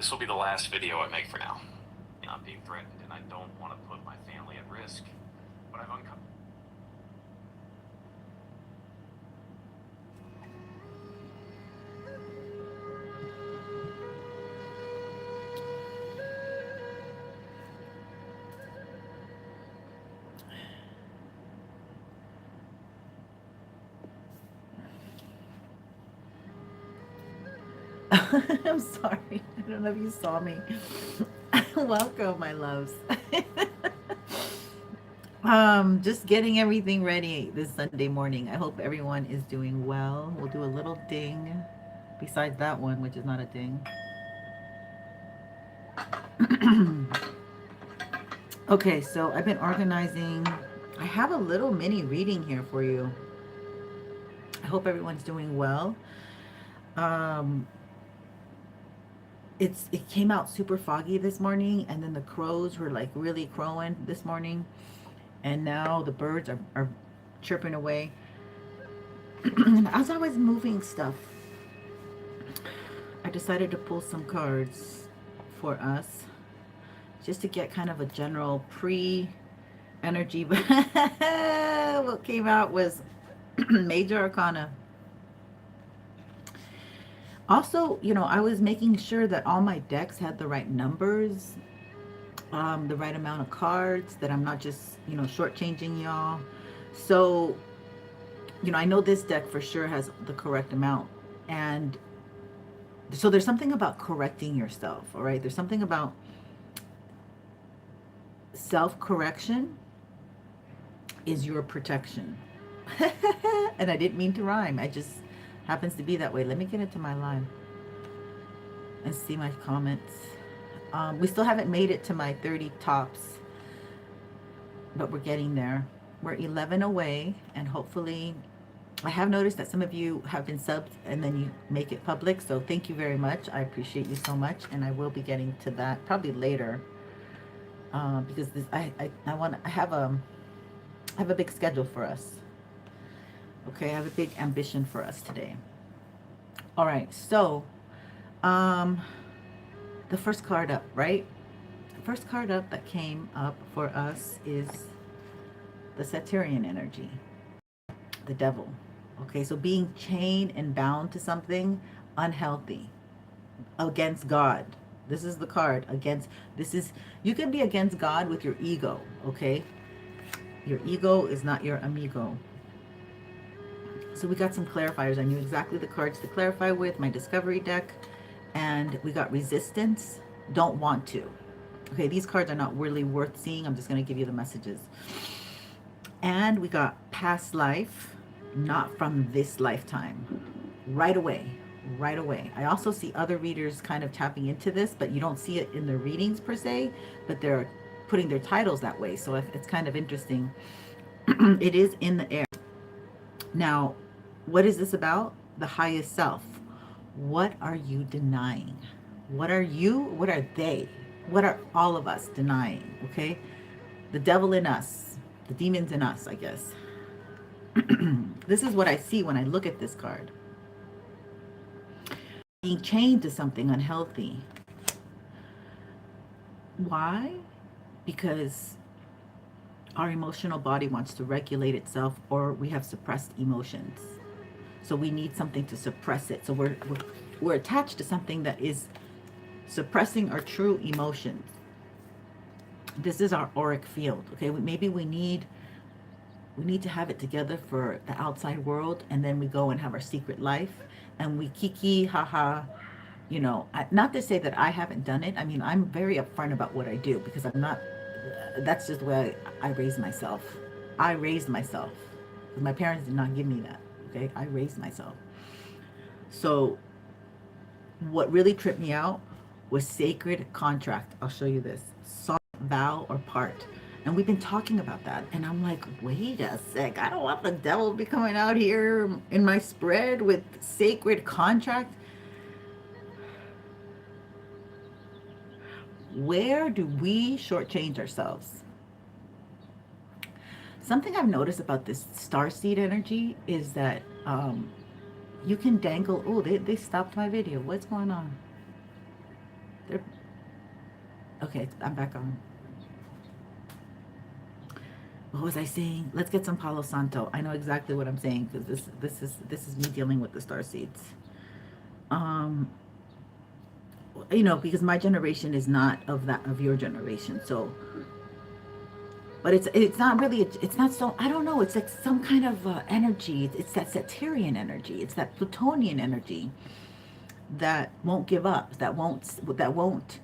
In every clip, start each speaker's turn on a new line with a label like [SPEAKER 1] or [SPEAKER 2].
[SPEAKER 1] This will be the last video I make for now. I'm being threatened, and I don't want to put my family at risk. But I've uncovered.
[SPEAKER 2] I'm sorry. I don't know if you saw me. Welcome, my loves. Just getting everything ready this Sunday morning. I hope everyone is doing well. We'll do a little ding besides that one, which is not a ding. Okay, so I've been organizing. I have a little mini reading here for you. I hope everyone's doing well. It came out super foggy this morning, and then the crows were like really crowing this morning, and now the birds are chirping away. As I was moving stuff, I decided to pull some cards for us just to get kind of a general pre-energy. But what came out was Major Arcana. Also, you know, I was making sure that all my decks had the right numbers, the right amount of cards, that I'm not just, you know, shortchanging y'all. So, you know, I know this deck for sure has the correct amount. And so there's something about correcting yourself, all right? There's something about self-correction is your protection. And I didn't mean to rhyme. I just happens to be that way. Let me get into my line and see my comments. We still haven't made it to my 30 tops, but we're getting there. We're 11 away, and hopefully, I have noticed that some of you have been subbed and then you make it public, so thank you very much. I appreciate you so much, and I will be getting to that probably later, because this, I have a big schedule for us. Okay, I have a big ambition for us today. All right, so the first card up, right? The first card up that came up for us is the Saturnian energy, the devil. Okay, so being chained and bound to something unhealthy, against God. This is the card against, this is, you can be against God with your ego, okay? Your ego is not your amigo. So we got some clarifiers. I knew exactly the cards to clarify with, my discovery deck. And we got resistance, don't want to. Okay, these cards are not really worth seeing. I'm just going to give you the messages. And we got past life, not from this lifetime. Right away, right away. I also see other readers kind of tapping into this, but you don't see it in the readings per se, but they're putting their titles that way. So it's kind of interesting. It is in the air. Now, what is this about? The highest self. What are you denying? What are you? What are they? What are all of us denying? Okay? The devil in us, the demons in us, I guess. This is what I see when I look at this card. Being chained to something unhealthy. Why? Because our emotional body wants to regulate itself, or we have suppressed emotions. So we need something to suppress it. So we're attached to something that is suppressing our true emotions. This is our auric field. Okay, maybe we need to have it together for the outside world, and then we go and have our secret life, and we kiki haha. You know, not to say that I haven't done it. I mean, I'm very upfront about what I do, because I'm not, that's just the way I raised myself. I raised myself, because my parents did not give me that. Okay, I raised myself. So what really tripped me out was sacred contract. I'll show you this. Solemn vow or part. And we've been talking about that. And I'm like, wait a sec. I don't want the devil to be coming out here in my spread with sacred contract. Where do we shortchange ourselves? Something I've noticed about this starseed energy is that you can dangle. Oh, they stopped my video. What's going on? They're, okay, I'm back on. What was I saying? Let's get some Palo Santo. I know exactly what I'm saying because this is me dealing with the star seeds. You know, because my generation is not of your generation. So, but it's not really, it's not so, I don't know, it's like some kind of energy. It's that Saturnian energy. It's that Plutonian energy that won't give up, that won't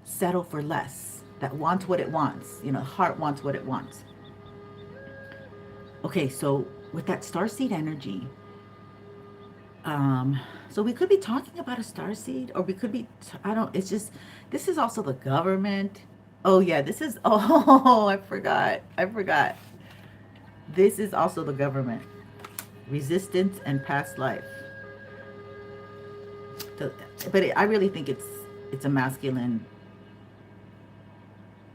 [SPEAKER 2] settle for less, that wants what it wants. You know, heart wants what it wants. Okay, so with that starseed energy, so we could be talking about a starseed, or we could be, I don't, it's just, this is also the government. Oh yeah, this is, oh, I forgot. This is also the government. Resistance and past life. So, but I really think it's a masculine,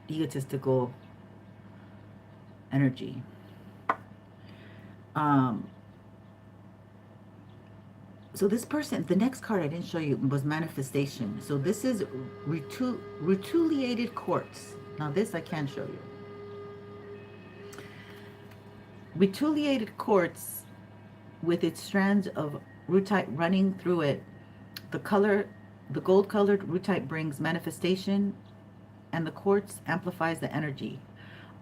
[SPEAKER 2] egotistical energy. So this person, the next card I didn't show you was manifestation. So this is rutilated quartz. Now this I can show you. Rutilated quartz with its strands of rutite running through it. The gold colored rutite brings manifestation, and the quartz amplifies the energy.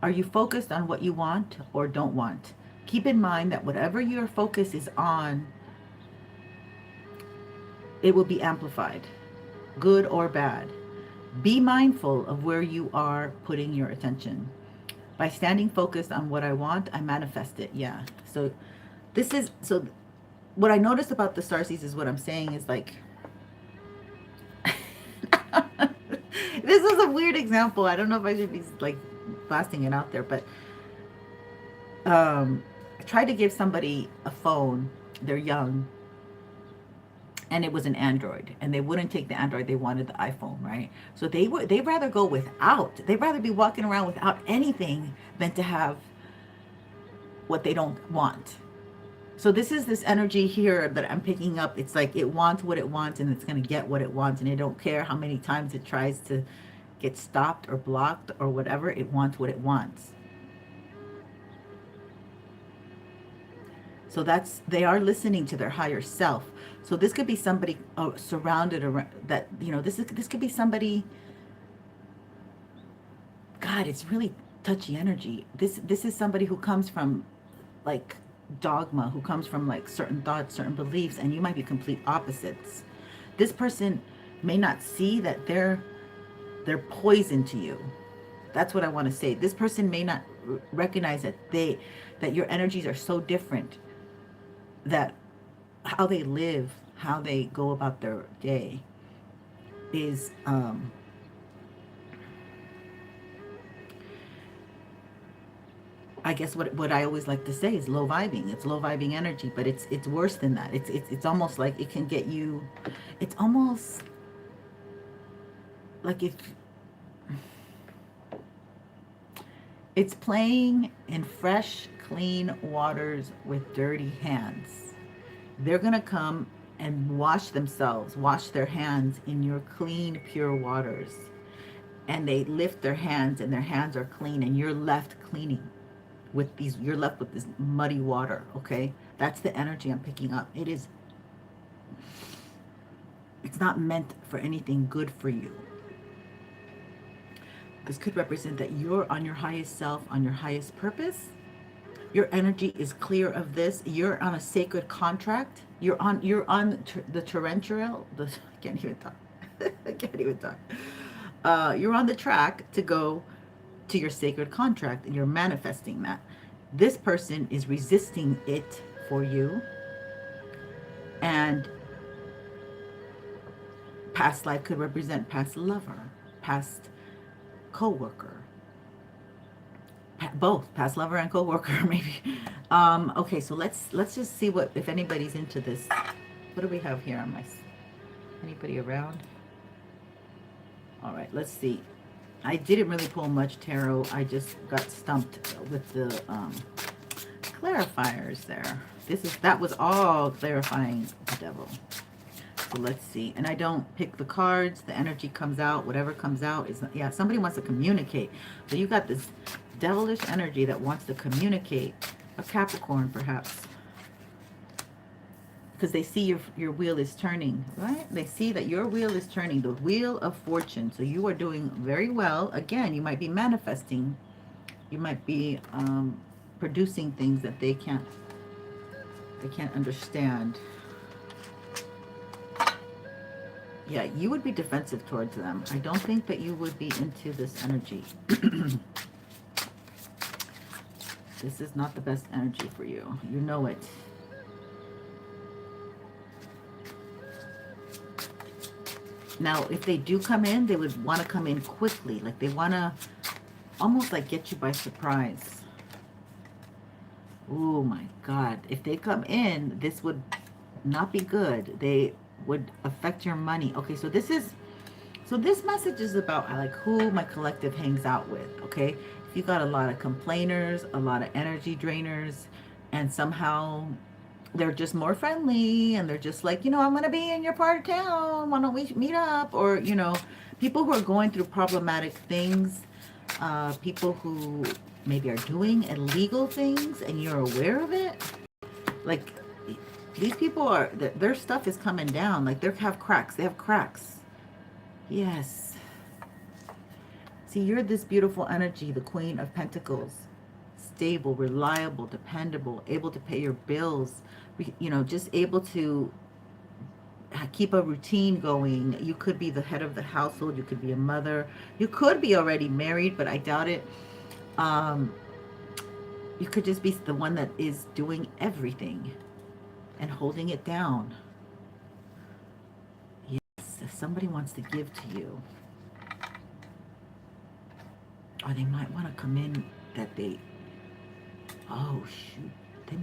[SPEAKER 2] Are you focused on what you want or don't want? Keep in mind that whatever your focus is on, it will be amplified, good or bad. Be mindful of where you are putting your attention. By standing focused on what I want, I manifest it. Yeah. So this is, so what I noticed about the starseeds is what I'm saying is like, this is a weird example. I don't know if I should be like blasting it out there, but I tried to give somebody a phone. They're young, and it was an Android, and they wouldn't take the Android. They wanted the iPhone, right? So they'd rather go without. They'd rather be walking around without anything than to have what they don't want. So this is this energy here that I'm picking up. It's like it wants what it wants, and it's going to get what it wants, and it don't care how many times it tries to get stopped or blocked or whatever. It wants what it wants. So they are listening to their higher self. So this could be somebody surrounded around that, you know, this could be somebody. God, it's really touchy energy. This is somebody who comes from like dogma, who comes from like certain thoughts, certain beliefs, and you might be complete opposites. This person may not see that they're poison to you. That's what I want to say. This person may not recognize that your energies are so different, that how they live, how they go about their day is I guess what I always like to say is low vibing. It's low vibing energy, but it's worse than that. It's almost like it can get you. It's almost like if it's playing in fresh, clean waters with dirty hands. They're gonna come and wash their hands in your clean, pure waters, and they lift their hands, and their hands are clean, and you're left cleaning. You're left with this muddy water. Okay, that's the energy I'm picking up. It's not meant for anything good for you. This could represent that you're on your highest self, on your highest purpose. Your energy is clear of this. You're on a sacred contract. You're on the torrential. I can't even talk. I can't even talk. You're on the track to go to your sacred contract, and you're manifesting that. This person is resisting it for you, and past life could represent past lover, past co-worker, both past lover and co-worker maybe. Okay, so let's just see what, if anybody's into this. What do we have here on anybody around? All right, let's see. I didn't really pull much tarot. I just got stumped with the clarifiers there. That was all clarifying the devil. So let's see. And I don't pick the cards. The energy comes out. Whatever comes out is, yeah, somebody wants to communicate. So you got this devilish energy that wants to communicate. A Capricorn, perhaps. Because they see your wheel is turning, right? They see that your wheel is turning, the wheel of fortune. So you are doing very well. Again, you might be manifesting. You might be producing things that they can't understand. Yeah, you would be defensive towards them. I don't think that you would be into this energy. This is not the best energy for you. You know it. Now, if they do come in, they would want to come in quickly. Like they want to almost like get you by surprise. Oh my God. If they come in, this would not be good. They would affect your money. Okay, so this message is about like who my collective hangs out with. Okay, if you got a lot of complainers, a lot of energy drainers, and somehow they're just more friendly and they're just like, you know, I'm going to be in your part of town. Why don't we meet up? Or, you know, people who are going through problematic things, people who maybe are doing illegal things and you're aware of it. Like these people are, their stuff is coming down. Like they have cracks. They have cracks. Yes. See, you're this beautiful energy, the Queen of Pentacles. Stable, reliable, dependable, able to pay your bills, you know, just able to keep a routine going. You could be the head of the household. You could be a mother. You could be already married, but I doubt it. You could just be the one that is doing everything and holding it down. Yes, if somebody wants to give to you, or they might want to come in that they, oh shoot, they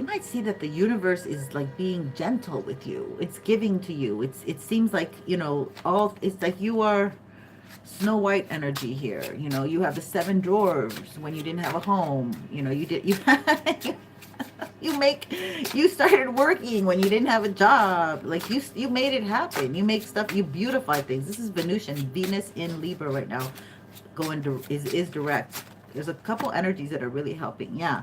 [SPEAKER 2] might see that the universe is like being gentle with you. It's giving to you. It seems like, you know, it's like you are Snow White energy here. You know, you have the 7 dwarves when you didn't have a home. You know, you you started working when you didn't have a job. Like you made it happen. You make stuff, you beautify things. This is Venusian, Venus in Libra right now. Going to is direct. There's a couple energies that are really helping. Yeah,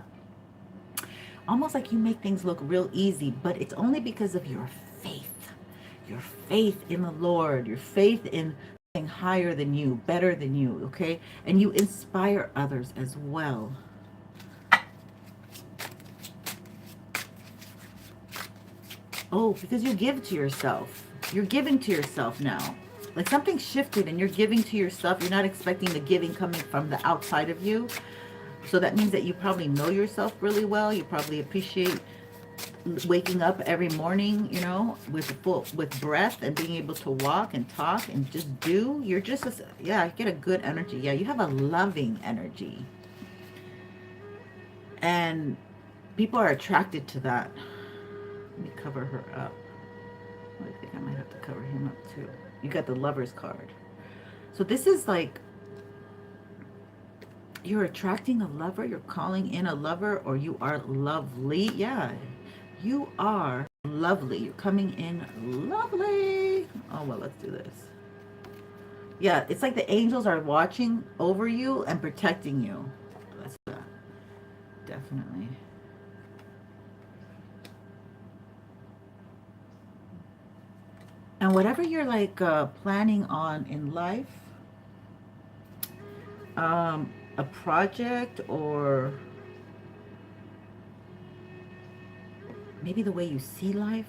[SPEAKER 2] almost like you make things look real easy, but it's only because of your faith in the Lord, your faith in something higher than you, better than you. Okay, and you inspire others as well. Oh, because you give to yourself. You're giving to yourself now. Like something shifted and you're giving to yourself. You're not expecting the giving coming from the outside of you. So that means that you probably know yourself really well. You probably appreciate waking up every morning, you know, with breath and being able to walk and talk and just do. You're just, yeah, you get a good energy. Yeah, you have a loving energy. And people are attracted to that. Let me cover her up. I think I might have to cover him up too. You got the Lover's card. So this is like you're attracting a lover, you're calling in a lover, or you are lovely. Yeah, you are lovely. You're coming in lovely. Oh, well, let's do this. Yeah, it's like the angels are watching over you and protecting you. That's definitely. And whatever you're like planning on in life, a project, or maybe the way you see life,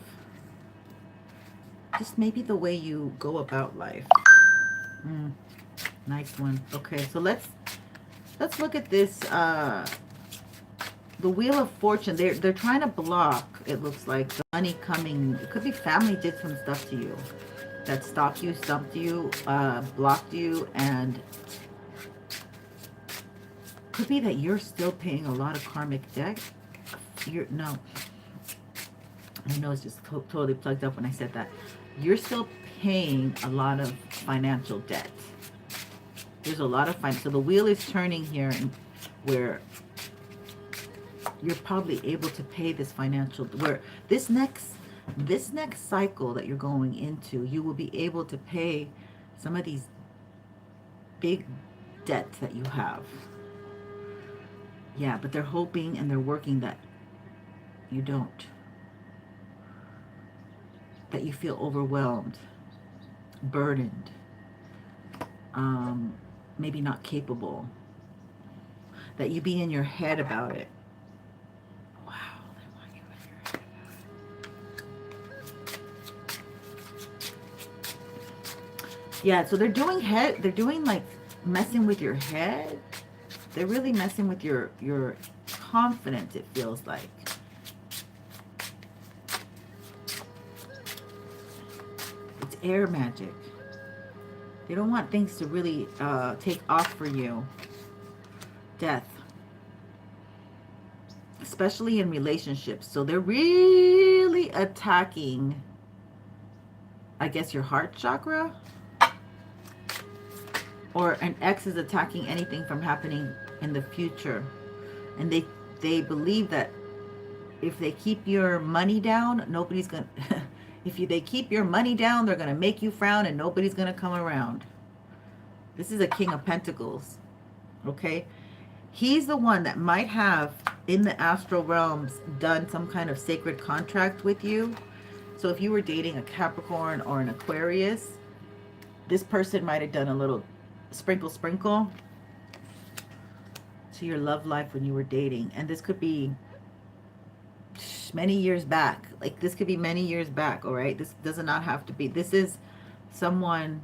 [SPEAKER 2] just maybe the way you go about life. Nice one. Okay, so let's look at this. The Wheel of Fortune. They're trying to block. It looks like the money coming. It could be family did some stuff to you that stopped you, stumped you, blocked you, and could be that you're still paying a lot of karmic debt. No. I know it's just totally plugged up when I said that. You're still paying a lot of financial debt. There's a lot of finance. So the wheel is turning here, and where you're probably able to pay this financial, where this next cycle that you're going into, you will be able to pay some of these big debts that you have. Yeah, but they're hoping and they're working that you don't. That you feel overwhelmed, burdened, maybe not capable. That you be in your head about it. Wow, they want you in your head about it. Yeah, so they're doing like messing with your head. They're really messing with your confidence, it feels like. It's air magic. They don't want things to really take off for you. Death. Especially in relationships. So they're really attacking, I guess, your heart chakra. Or an ex is attacking anything from happening in the future. And they believe that if they keep your money down, nobody's going to... they keep your money down, they're going to make you frown and nobody's going to come around. This is a King of Pentacles. Okay? He's the one that might have, in the astral realms, done some kind of sacred contract with you. So if you were dating a Capricorn or an Aquarius, this person might have done a little sprinkle to your love life when you were dating. And this could be many years back. Like, this could be many years back, all right? This does not have to be. This is someone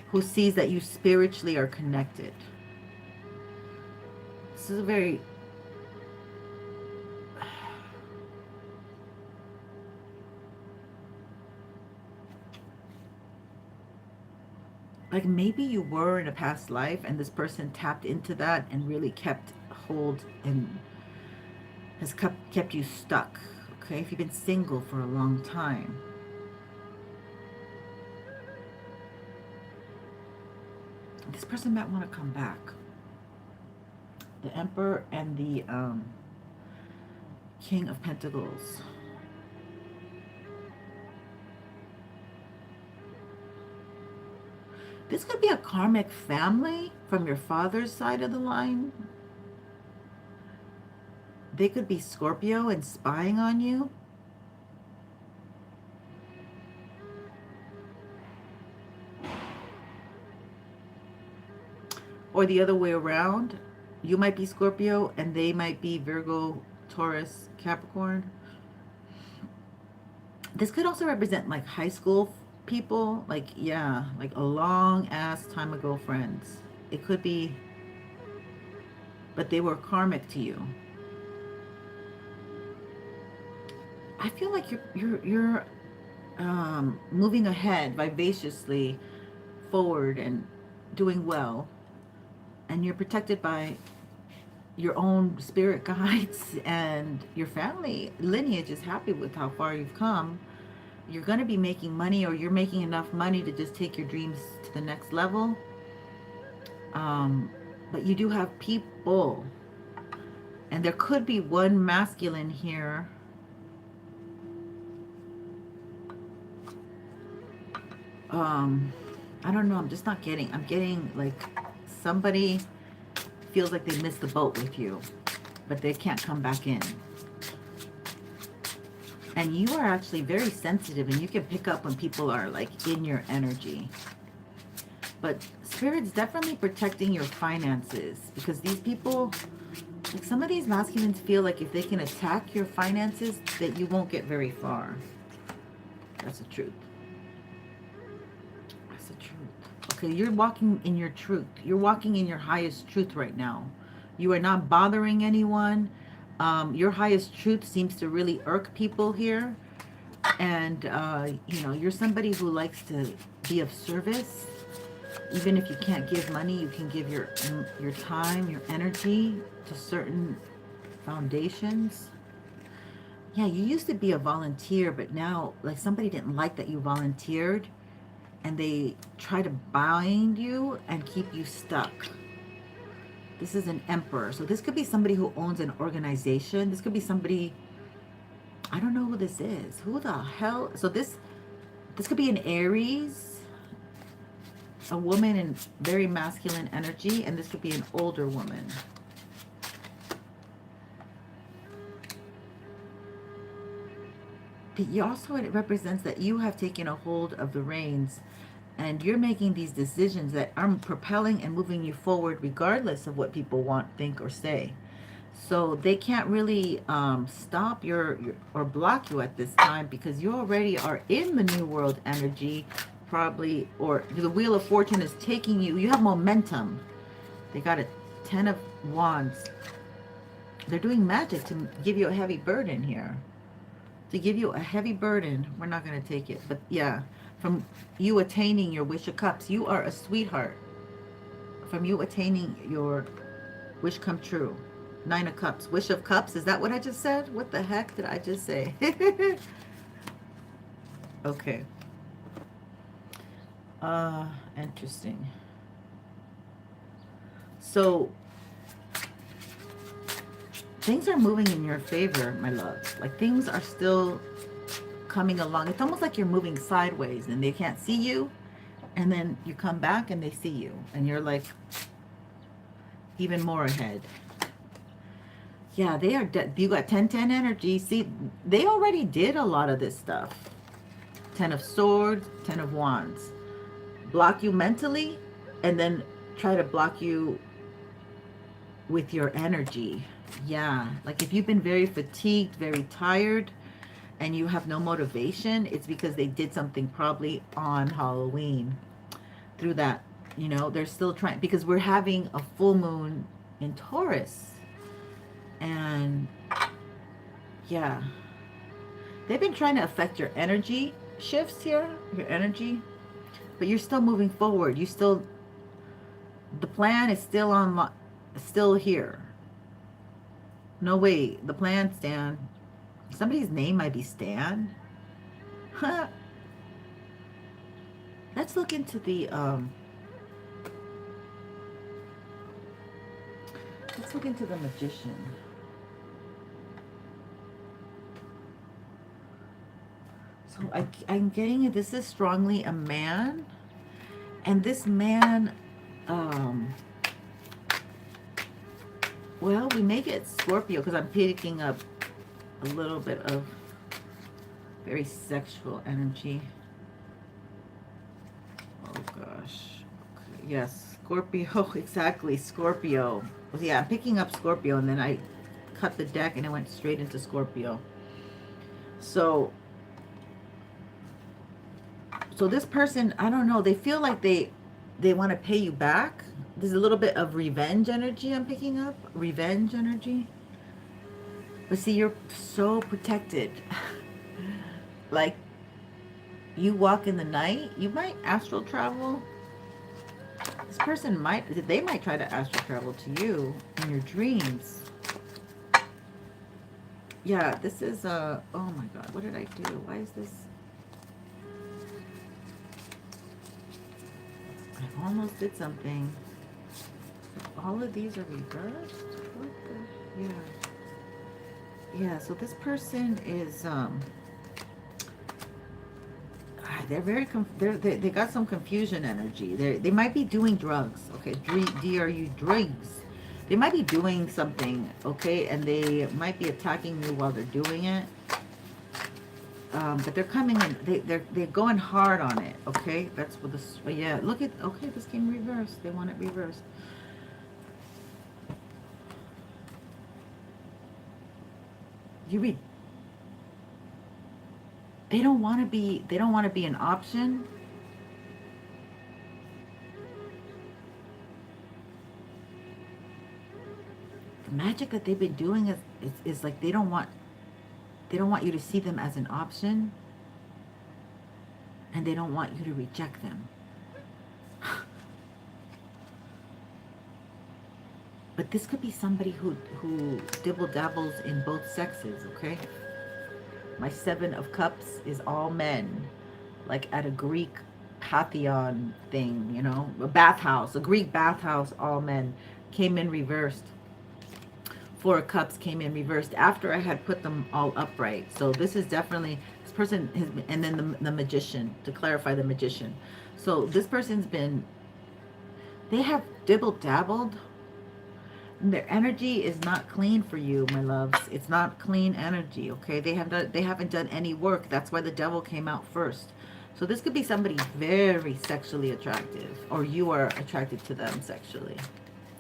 [SPEAKER 2] who sees that you spiritually are connected. This is a very... like, maybe you were in a past life and this person tapped into that and really kept hold and has kept you stuck. Okay, if you've been single for a long time. This person might want to come back. The Emperor and the King of Pentacles. This could be a karmic family from your father's side of the line. They could be Scorpio and spying on you. Or the other way around. You might be Scorpio and they might be Virgo, Taurus, Capricorn. This could also represent like high school people. Like, yeah, like a long ass time ago friends. It could be, but they were karmic to you. I feel like you're moving ahead vivaciously forward and doing well. And you're protected by your own spirit guides, and your family lineage is happy with how far you've come. You're going to be making money, or you're making enough money to just take your dreams to the next level. But you do have people. And there could be one masculine here. I don't know. I'm just not getting... I'm getting like... somebody feels like they missed the boat with you, but they can't come back in. And you are actually very sensitive, and you can pick up when people are like in your energy. But Spirit's definitely protecting your finances, because these people, like some of these masculines feel like if they can attack your finances, that you won't get very far. That's the truth. That's the truth. Okay, you're walking in your truth. You're walking in your highest truth right now. You are not bothering anyone. Your highest truth seems to really irk people here. And, you know, you're somebody who likes to be of service. Even if you can't give money, you can give your time, your energy to certain foundations. Yeah, you used to be a volunteer, but now, like, somebody didn't like that you volunteered. And they try to bind you and keep you stuck. This is an emperor. So this could be somebody who owns an organization. This could be somebody, I don't know who this is. Who the hell? So this could be an Aries, a woman in very masculine energy, and this could be an older woman. But also it represents that you have taken a hold of the reins and you're making these decisions that are propelling and moving you forward regardless of what people want, think, or say. So they can't really stop your or block you at this time because you already are in the New World energy, probably, or the Wheel of Fortune is taking you. You have momentum. They got a 10 of Wands. They're doing magic to give you a heavy burden here. To give you a heavy burden. We're not going to take it. But yeah, from you attaining your wish of cups. You are a sweetheart. From you attaining your wish come true. 9 of Cups. Wish of Cups. Is that what I just said? What the heck did I just say? Okay. Interesting. So, things are moving in your favor, my love. Like, things are still coming along. It's almost like you're moving sideways and they can't see you. And then you come back and they see you. And you're like, even more ahead. Yeah, they are, you got 10-10 energy. See, they already did a lot of this stuff. 10 of Swords, 10 of Wands. Block you mentally, and then try to block you with your energy. Yeah, like if you've been very fatigued, very tired, and you have no motivation, it's because they did something probably on Halloween. Through that, you know, they're still trying, because we're having a full moon in Taurus. And yeah, they've been trying to affect your energy shifts here, your energy, but you're still moving forward. You still, the plan is still on, still here. No, wait, the plan, Stan. Somebody's name might be Stan. Huh. Let's look into the, let's look into the Magician. So I'm getting it. This is strongly a man. And this man, well, we may get Scorpio because I'm picking up a little bit of very sexual energy. Oh, gosh. Okay. Yes, Scorpio. Exactly, Scorpio. Yeah, I'm picking up Scorpio, and then I cut the deck, and it went straight into Scorpio. So this person, I don't know, they feel like they want to pay you back. There's a little bit of revenge energy I'm picking up. Revenge energy. But see, you're so protected. Like, you walk in the night, you might astral travel. This person they might try to astral travel to you in your dreams. Yeah, this is oh my God, what did I do? Why is this? I almost did something. All of these are reversed? What the? Yeah. Yeah, so this person is, they're very, they got some confusion energy. They might be doing drugs, okay? DRU, drugs. They might be doing something, okay? And they might be attacking you while they're doing it. But they're coming in, they're going hard on it, okay? That's what this, yeah, look at, okay, this came reversed. They want it reversed. You read, they don't want to be an option. The magic that they've been doing is like they don't want you to see them as an option, and they don't want you to reject them. But this could be somebody who dibble dabbles in both sexes, okay? My 7 of Cups is all men, like at a Greek pantheon thing, you know, a bathhouse, a Greek bathhouse, all men. came in reversed. Four of Cups came in reversed after I had put them all upright. So this is definitely, this person has been, and then the Magician, to clarify the Magician. So this person's been, they have dibble-dabbled. Their energy is not clean for you, my loves. It's not clean energy, okay? They haven't done any work. That's why the Devil came out first. So this could be somebody very sexually attractive, or you are attracted to them sexually,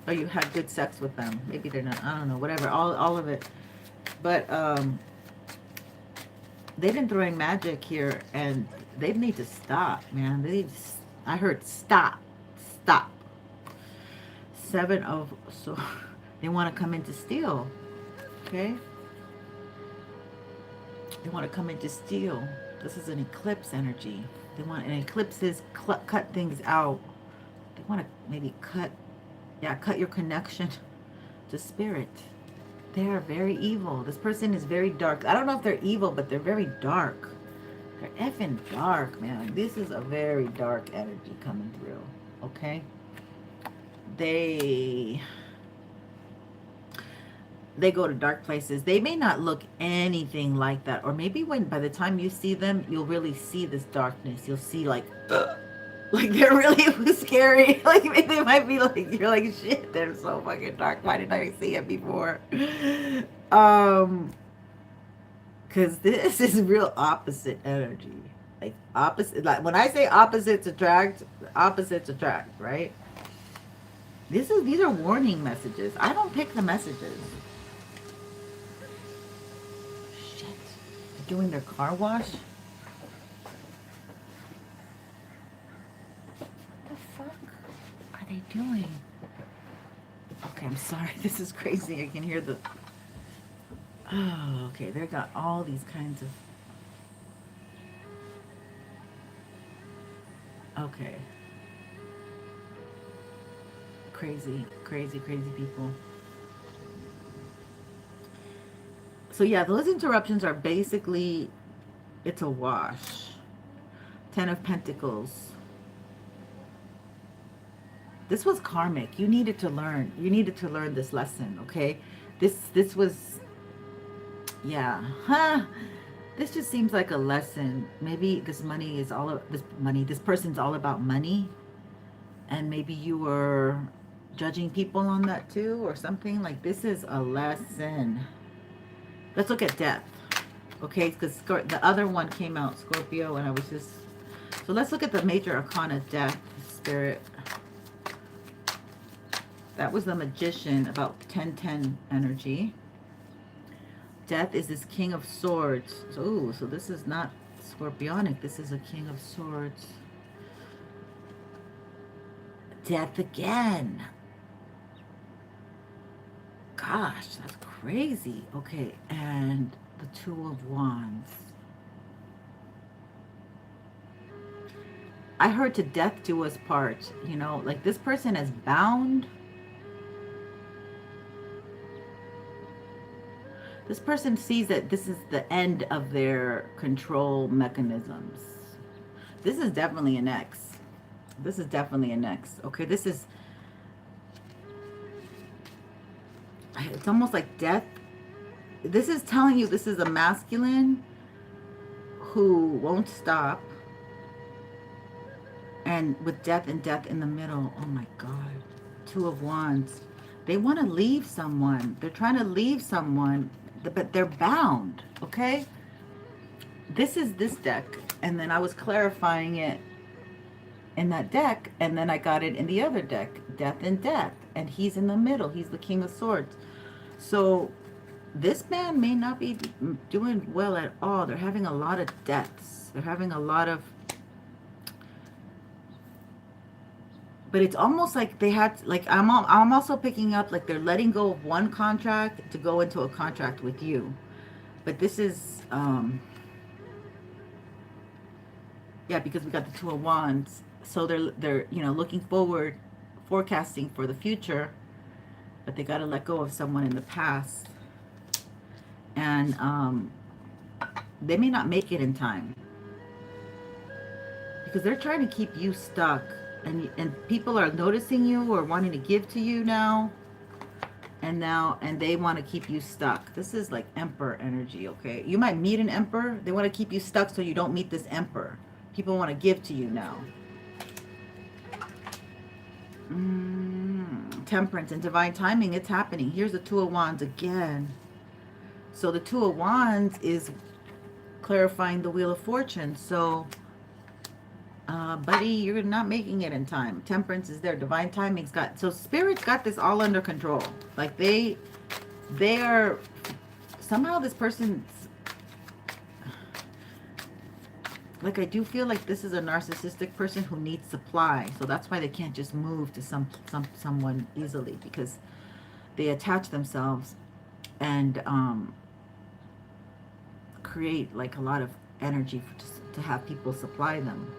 [SPEAKER 2] or you had good sex with them. Maybe they're not, I don't know, whatever, all of it. But they've been throwing magic here, and they need to stop, man. They need to, I heard stop. Seven of, so they want to come in to steal, okay? They want to come in to steal. This is an eclipse energy. They want, and eclipses cut things out. They want to maybe cut your connection to spirit. They are very evil. This person is very dark. I don't know if they're evil, but they're very dark. They're effing dark, man. This is a very dark energy coming through, okay? They go to dark places. They may not look anything like that, or maybe by the time you see them, you'll really see this darkness. You'll see like they're really scary. Like they might be like, you're like, shit, they're so fucking dark. Why didn't I see it before? Because this is real opposite energy. Like opposite. Like when I say opposites attract, right? These are warning messages. I don't pick the messages. Shit. They're doing their car wash? What the fuck are they doing? Okay, I'm sorry. This is crazy. I can hear the... Oh, okay. They got all these kinds of... Okay. Crazy people. So yeah, those interruptions are basically, it's a wash. 10 of Pentacles. This was karmic. You needed to learn. You needed to learn this lesson, okay? This was, yeah. Huh. This just seems like a lesson. Maybe this money is all, this person's all about money. And maybe you were judging people on that too, or something. Like, this is a lesson. Let's look at death, okay? Because the other one came out, Scorpio, and I was just... So let's look at the major arcana, death, spirit. That was the Magician, about 10-10 energy. Death is this King of Swords. So, ooh, so this is not Scorpionic. This is a King of Swords. Death again. Gosh, that's crazy. Okay, and the Two of Wands. I heard to death do us part. You know, like this person is bound. This person sees that this is the end of their control mechanisms. This is definitely an X. This is definitely an X. Okay, this is... It's almost like death. This is telling you this is a masculine who won't stop. And with death and death in the middle. Oh my God. Two of Wands. They want to leave someone. They're trying to leave someone, but they're bound. Okay? This is this deck. And then I was clarifying it in that deck, and then I got it in the other deck, death and death, and he's in the middle. He's the King of Swords. So this man may not be doing well at all. They're having a lot of deaths. They're having a lot of... But it's almost like they had, like, I'm also picking up, like, they're letting go of one contract to go into a contract with you. But this is, yeah, because we got the Two of Wands. So they're you know, looking forward, forecasting for the future, but they got to let go of someone in the past. And they may not make it in time because they're trying to keep you stuck, and people are noticing you or wanting to give to you now. and they want to keep you stuck. This is like Emperor energy, okay? You might meet an Emperor. They want to keep you stuck so you don't meet this Emperor. People want to give to you now. Temperance and divine timing, it's happening. Here's the Two of Wands again. So the Two of Wands is clarifying the Wheel of Fortune. So, buddy, you're not making it in time. Temperance is there. Divine timing's got... So Spirit's got this all under control. Like they are... Somehow this person's... Like, I do feel like this is a narcissistic person who needs supply. So that's why they can't just move to someone easily, because they attach themselves and create like a lot of energy to have people supply them.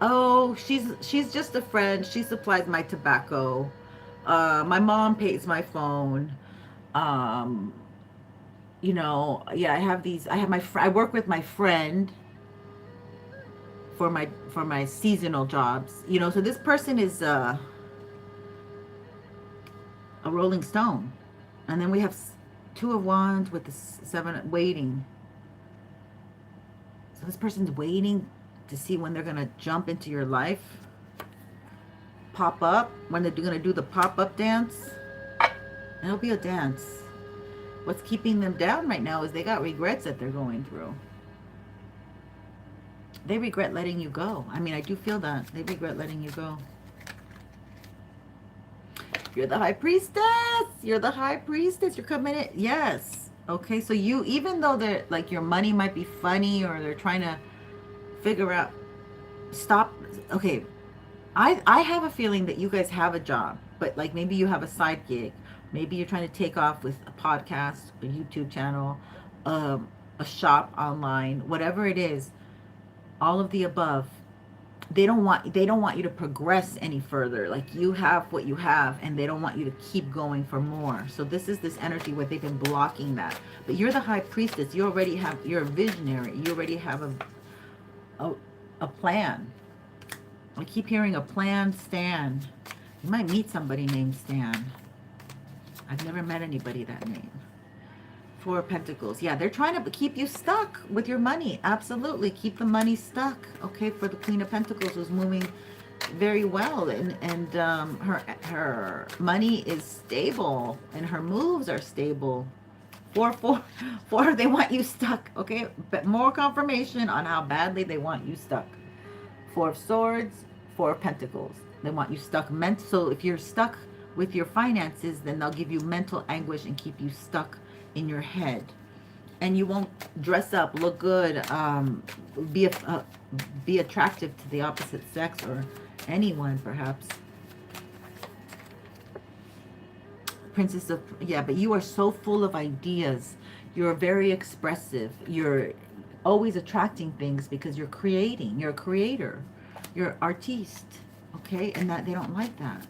[SPEAKER 2] Oh, she's just a friend. She supplies my tobacco. My mom pays my phone. You know, yeah, I work with my friend for my seasonal jobs, you know. So this person is a rolling stone. And then we have Two of Wands with the Seven waiting. So this person's waiting to see when they're going to jump into your life, pop up, when they're going to do the pop-up dance. And it'll be a dance. What's keeping them down right now is they got regrets that they're going through. They regret letting you go. I mean, I do feel that. They regret letting you go. You're the High Priestess. You're the High Priestess. You're coming in. Yes. Okay, so you, even though they're like your money might be funny or they're trying to figure out, stop. Okay, I have a feeling that you guys have a job, but like maybe you have a side gig. Maybe you're trying to take off with a podcast, a YouTube channel, a shop online, whatever it is, all of the above. They don't want you to progress any further. Like, you have what you have and they don't want you to keep going for more. So this is this energy where they've been blocking that. But you're the High Priestess. You're a visionary. You already have a plan. I keep hearing a plan, Stan. You might meet somebody named Stan. I've never met anybody that name. Four of Pentacles. Yeah, they're trying to keep you stuck with your money. Absolutely. Keep the money stuck. Okay, for the Queen of Pentacles, who's moving very well. And her money is stable. And her moves are stable. Four, they want you stuck. Okay, but more confirmation on how badly they want you stuck. Four of Swords, Four of Pentacles. They want you stuck. So if you're stuck with your finances, then they'll give you mental anguish and keep you stuck in your head. And you won't dress up, look good, be attractive to the opposite sex or anyone, perhaps. Princess of, yeah, but you are so full of ideas. You're very expressive. You're always attracting things because you're creating. You're a creator. You're artiste. Okay, and that they don't like that.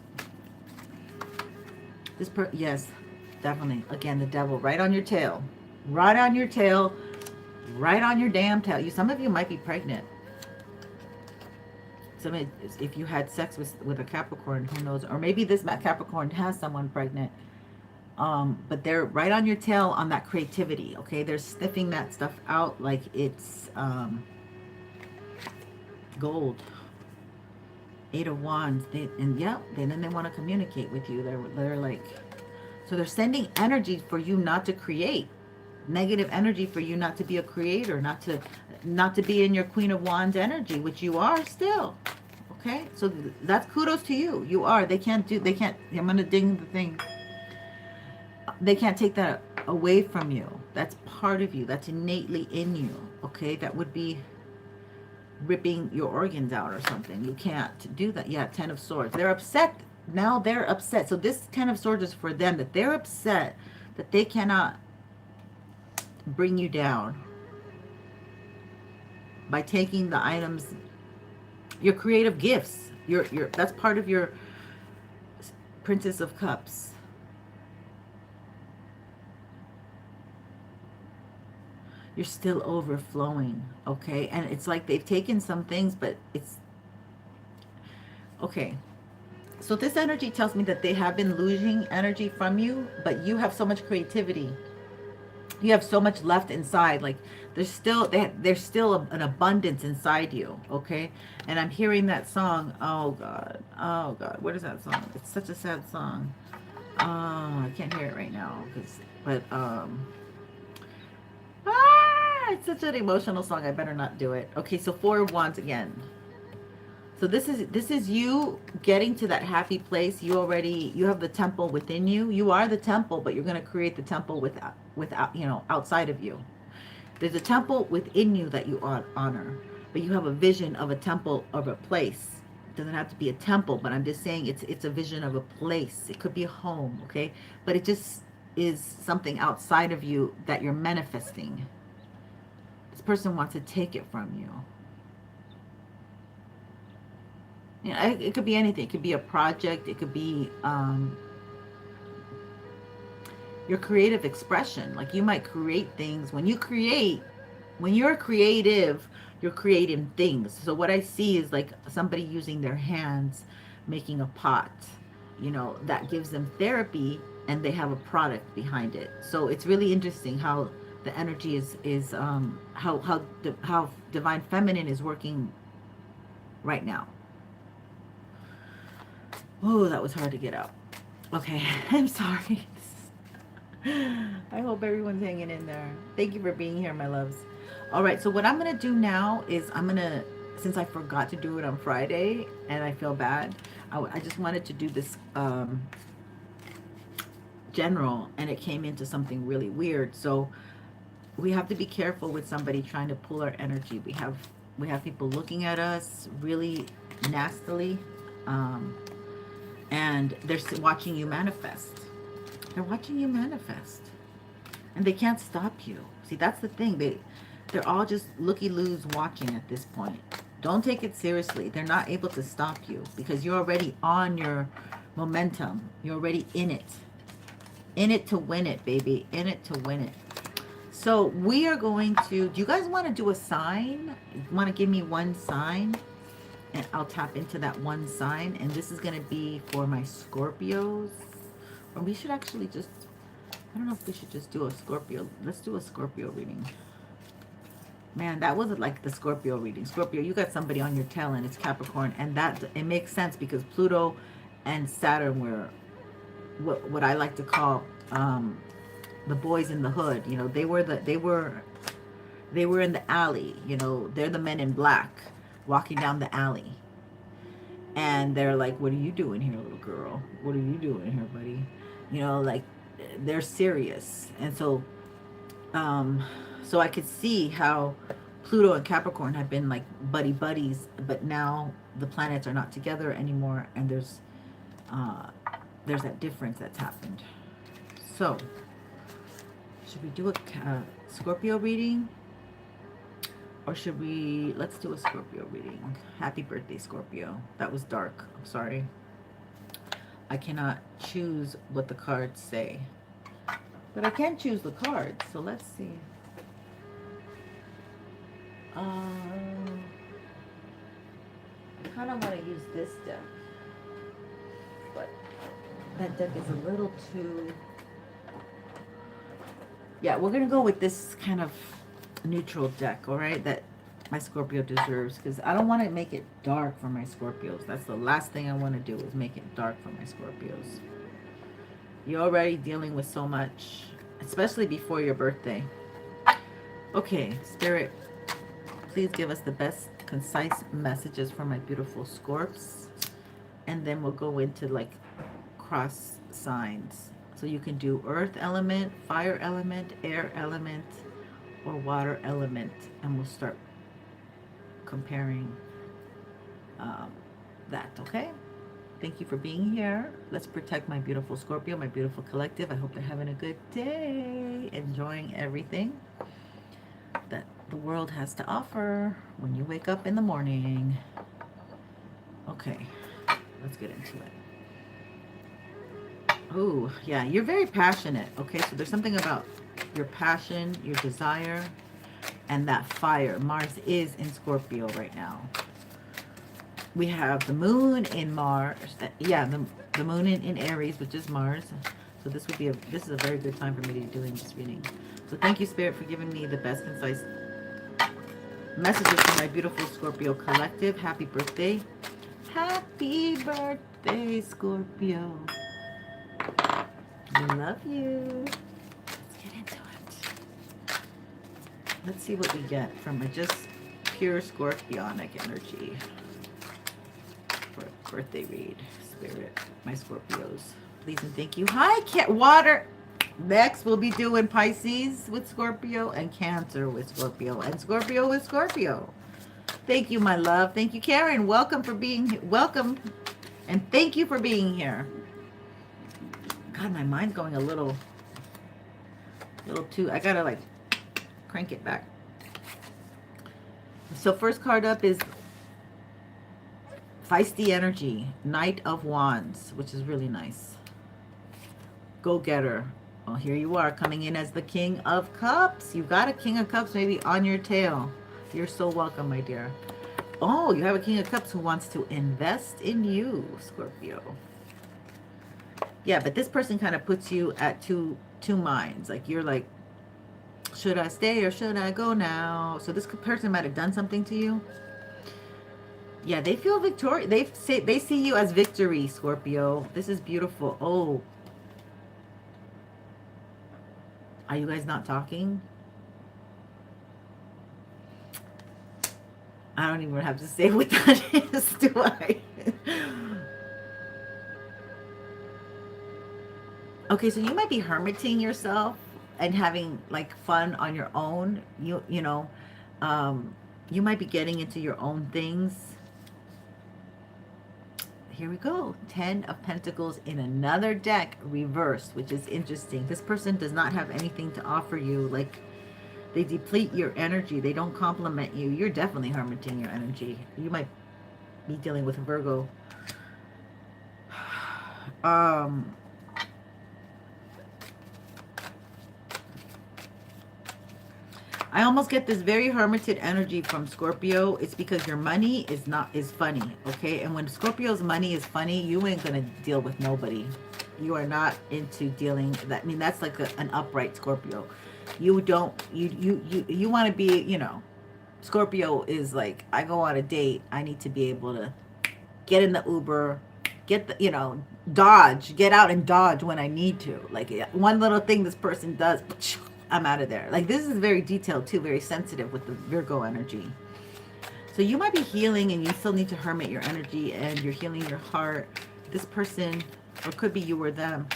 [SPEAKER 2] Yes, definitely. Again, the devil right on your tail. Right on your tail. Right on your damn tail. Some of you might be pregnant. If you had sex with a Capricorn, who knows? Or maybe this Capricorn has someone pregnant. But they're right on your tail on that creativity. Okay, they're sniffing that stuff out like it's gold. Eight of Wands. Then they want to communicate with you. They're like, so they're sending energy for you not to create, negative energy for you not to be a creator, not to be in your Queen of Wands energy, which you are still. Okay, so that's kudos to you. You are. They can't. I'm gonna ding the thing. They can't take that away from you. That's part of you. That's innately in you. Okay, that would be ripping your organs out or something. You can't do that. Yeah, Ten of Swords. They're upset. Now they're upset. So this Ten of Swords is for them, that they're upset that they cannot bring you down by taking the items, your creative gifts. That's part of your Princess of Cups. You're still overflowing, okay? And it's like they've taken some things, but it's okay. So this energy tells me that they have been losing energy from you, but you have so much creativity. You have so much left inside. Like there's still an abundance inside you. Okay. And I'm hearing that song. Oh God. Oh God. What is that song? It's such a sad song. Oh, I can't hear it right now. It's such an emotional song. I better not do it. Okay. So 4 of Wands again. So this is you getting to that happy place. You have the temple within you. You are the temple, but you're going to create the temple without outside of you. There's a temple within you that you honor, but you have a vision of a temple, of a place. It doesn't have to be a temple, but I'm just saying it's a vision of a place. It could be a home, okay? But it just is something outside of you that you're manifesting. This person wants to take it from you. You know, it could be anything. It could be a project. It could be your creative expression. Like you might create things. When you're creative, you're creating things. So what I see is like somebody using their hands, making a pot, that gives them therapy, and they have a product behind it. So it's really interesting how the energy is how divine feminine is working right now. Oh, that was hard to get out. Okay, I'm sorry. I hope everyone's hanging in there. Thank you for being here, my loves. All right, so what I'm going to do now is since I forgot to do it on Friday and I feel bad, I just wanted to do this general, and it came into something really weird. So we have to be careful with somebody trying to pull our energy. We have people looking at us really nastily. And they're watching you manifest. They're watching you manifest. And they can't stop you. See, that's the thing. They're all just looky-loos watching at this point. Don't take it seriously. They're not able to stop you because you're already on your momentum. You're already in it. In it to win it, baby. In it to win it. So we are going to... Do you guys want to do a sign? You want to give me one sign? And I'll tap into that one sign. And this is going to be for my Scorpios. Or we should actually just... I don't know if we should just do a Scorpio. Let's do a Scorpio reading. Man, that wasn't like the Scorpio reading. Scorpio, you got somebody on your tail and it's Capricorn. And that, it makes sense because Pluto and Saturn were what I like to call the boys in the hood. You know, they were in the alley. You know, they're the men in black walking down the alley. And they're like, what are you doing here, little girl? What are you doing here, buddy? You know, like, they're serious. And so, so I could see how Pluto and Capricorn have been like buddies, but now the planets are not together anymore, and there's that difference that's happened. So, should we do a Scorpio reading? Or should we... Let's do a Scorpio reading. Happy birthday, Scorpio. That was dark. I'm sorry. I cannot choose what the cards say. But I can choose the cards. So let's see. I kind of want to use this deck. But that deck is a little too... Yeah, we're going to go with this kind of neutral deck, all right, that my Scorpio deserves, because I don't want to make it dark for my Scorpios. That's the last thing I want to do, is make it dark for my Scorpios. You're already dealing with so much, especially before your birthday. Okay, Spirit, please give us the best concise messages for my beautiful Scorps, and then we'll go into like cross signs. So you can do earth element, fire element, air element, or water element, and we'll start comparing that. Okay, thank you for being here. Let's protect my beautiful Scorpio, my beautiful collective. I hope they're having a good day, enjoying everything that the world has to offer when you wake up in the morning. Okay, let's get into it. Oh yeah, you're very passionate. Okay, so there's something about your passion, your desire, and that fire. Mars is in Scorpio right now. We have the moon in Mars. Yeah, the moon in Aries, which is Mars. So this would be this is a very good time for me to be doing this reading. So thank you, Spirit, for giving me the best concise messages for my beautiful Scorpio collective. Happy birthday. Happy birthday, Scorpio. We love you. Let's get into it. Let's see what we get from a just pure Scorpionic energy for a birthday read. Spirit, my Scorpios. Please and thank you. Hi, Water. Next, we'll be doing Pisces with Scorpio and Cancer with Scorpio and Scorpio with Scorpio. Thank you, my love. Thank you, Karen. Welcome for being welcome, and thank you for being here. God, my mind's going a little too. I gotta like crank it back. So first card up is Feisty Energy, Knight of Wands, which is really nice. Go-getter. Well, here you are coming in as the King of Cups. You got a King of Cups maybe on your tail. You're so welcome, my dear. Oh, you have a King of Cups who wants to invest in you, Scorpio. Yeah, but this person kind of puts you at two minds. Like you're like, should I stay or should I go now? So this person might have done something to you. Yeah, they feel victorious. They see you as victory, Scorpio. This is beautiful. Oh. Are you guys not talking? I don't even have to say what that is, do I? Okay, so you might be hermiting yourself and having like fun on your own. You know, you might be getting into your own things. Here we go. 10 of Pentacles in another deck, reversed, which is interesting. This person does not have anything to offer you. Like, they deplete your energy. They don't compliment you. You're definitely hermiting your energy. You might be dealing with a Virgo. I almost get this very hermited energy from Scorpio. It's because your money is funny, okay? And when Scorpio's money is funny, you ain't gonna deal with nobody. You are not into dealing that. I mean, that's like an upright Scorpio. You don't. You want to be. You know, Scorpio is like, I go on a date. I need to be able to get in the Uber, get the dodge, get out and dodge when I need to. Like one little thing this person does. I'm out of there. Like this is very detailed too, very sensitive with the Virgo energy. So you might be healing and you still need to hermit your energy and you're healing your heart. This person, or could be you or them,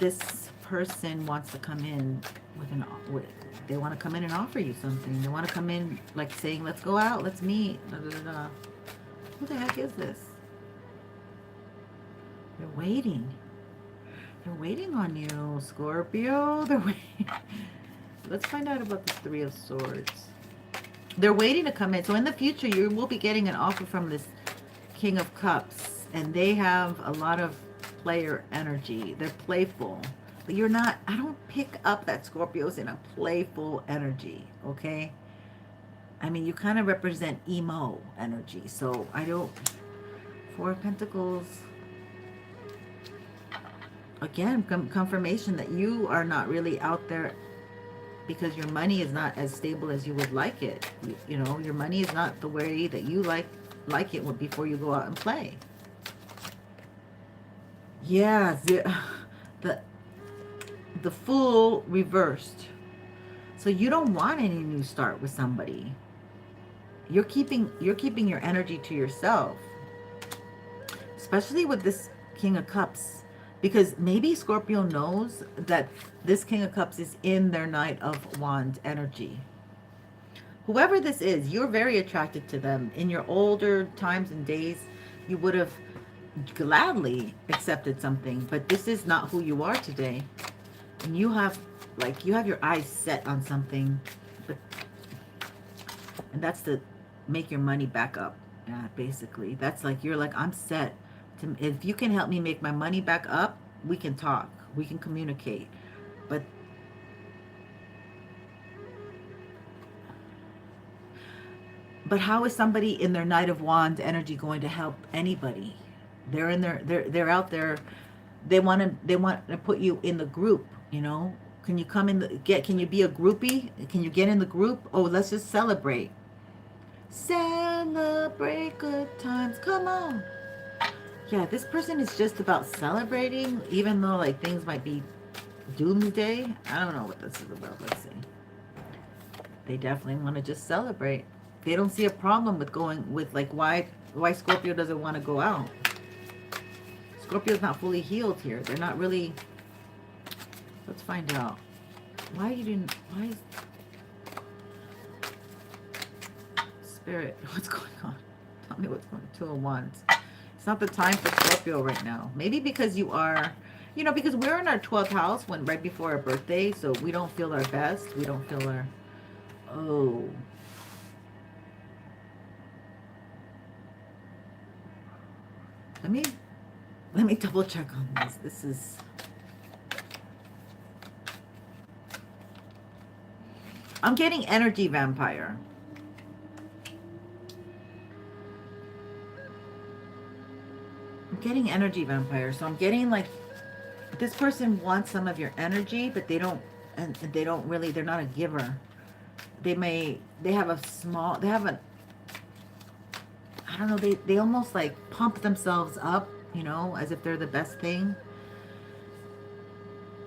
[SPEAKER 2] this person wants to come in they want to come in and offer you something. They want to come in like saying, let's go out, let's meet. Da, da, da, da. Who the heck is this? They're waiting. They're waiting on you, Scorpio. They're waiting. Let's find out about the Three of Swords. They're waiting to come in. So in the future, you will be getting an offer from this King of Cups. And they have a lot of player energy. They're playful. But you're not, I don't pick up that Scorpio's in a playful energy, okay? I mean, you kind of represent emo energy. So I don't, Four of Pentacles. Again, confirmation that you are not really out there because your money is not as stable as you would like it. You know, your money is not the way that you like it before you go out and play. Yeah, the Fool reversed. So you don't want any new start with somebody. You're keeping your energy to yourself. Especially with this King of Cups. Because maybe Scorpio knows that this King of Cups is in their Knight of Wands energy. Whoever this is, you're very attracted to them. In your older times and days, you would have gladly accepted something. But this is not who you are today. And you have your eyes set on something. And that's to make your money back up. Yeah, basically. That's like, you're like, I'm set. If you can help me make my money back up, we can talk. We can communicate. But But how is somebody in their Knight of Wands energy going to help anybody? They're in their, they're out there. They want to put you in the group, you know? Can you come in can you be a groupie? Can you get in the group? Oh, let's just celebrate. Celebrate good times. Come on. Yeah, this person is just about celebrating, even though like things might be doomsday. I don't know what this is about. Let's see. They definitely want to just celebrate. They don't see a problem with going with like why Scorpio doesn't want to go out. Scorpio's not fully healed here. They're not really. Let's find out. Why is Spirit, what's going on? Tell me what's going on. 2 of Wands. It's not the time for Scorpio right now. Maybe because you are, you know, because we're in our 12th house when right before our birthday, so we don't feel our best. We don't feel our, oh. Let me double check on this. This is, I'm getting energy vampire. I'm getting energy vampire. So I'm getting like, this person wants some of your energy, but they don't, and they don't really, they're not a giver. They have a small, they have a, I don't know, they almost like pump themselves up, you know, as if they're the best thing.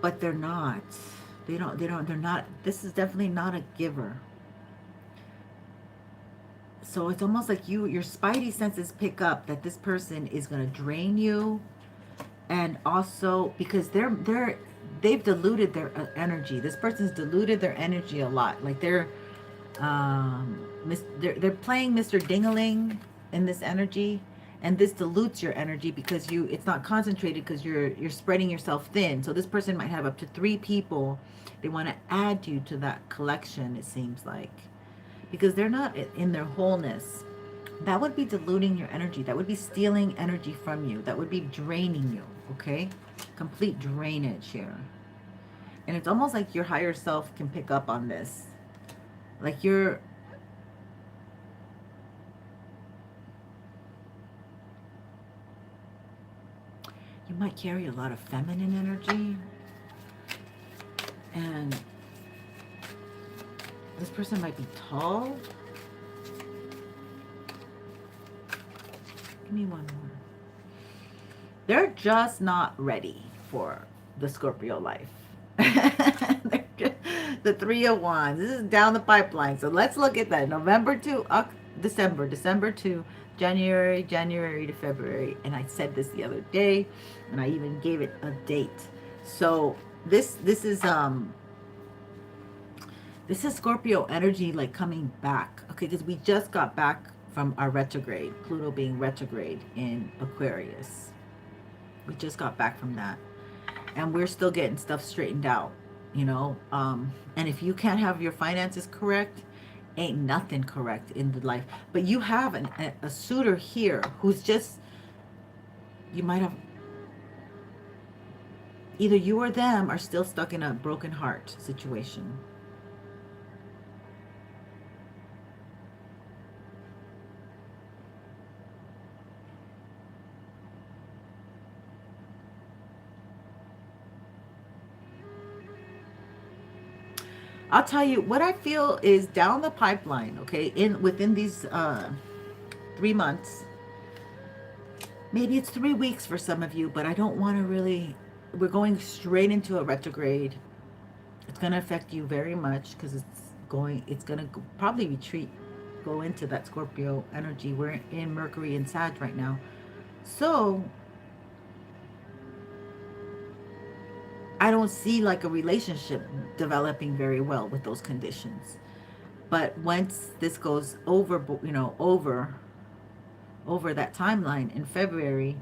[SPEAKER 2] But they're not. They're not, this is definitely not a giver. So it's almost like your spidey senses pick up that this person is going to drain you. And also because they've diluted their energy. This person's diluted their energy a lot. Like they're playing Mr. Ding-a-ling in this energy, and this dilutes your energy because it's not concentrated because you're spreading yourself thin. So this person might have up to 3 people. They want to add you to that collection, it seems like, because they're not in their wholeness. That would be diluting your energy. That would be stealing energy from you. That would be draining you, okay? Complete drainage here. And it's almost like your higher self can pick up on this. Like you might carry a lot of feminine energy. And this person might be tall. Give me one more. They're just not ready for the Scorpio life. The 3 of Wands. This is down the pipeline. So let's look at that. November to December. December to January. January to February. And I said this the other day. And I even gave it a date. So this is Scorpio energy like coming back. Okay, because we just got back from our retrograde. Pluto being retrograde in Aquarius. We just got back from that. And we're still getting stuff straightened out, you know. And if you can't have your finances correct, ain't nothing correct in the life. But you have a suitor here who's just, you might have, either you or them are still stuck in a broken heart situation. I'll tell you what I feel is down the pipeline, okay, within these 3 months. Maybe it's 3 weeks for some of you, but I don't want to really, we're going straight into a retrograde. It's going to affect you very much because it's going to probably go into that Scorpio energy. We're in Mercury and Sag right now. So I don't see like a relationship developing very well with those conditions. But once this goes over, you know, over that timeline in February,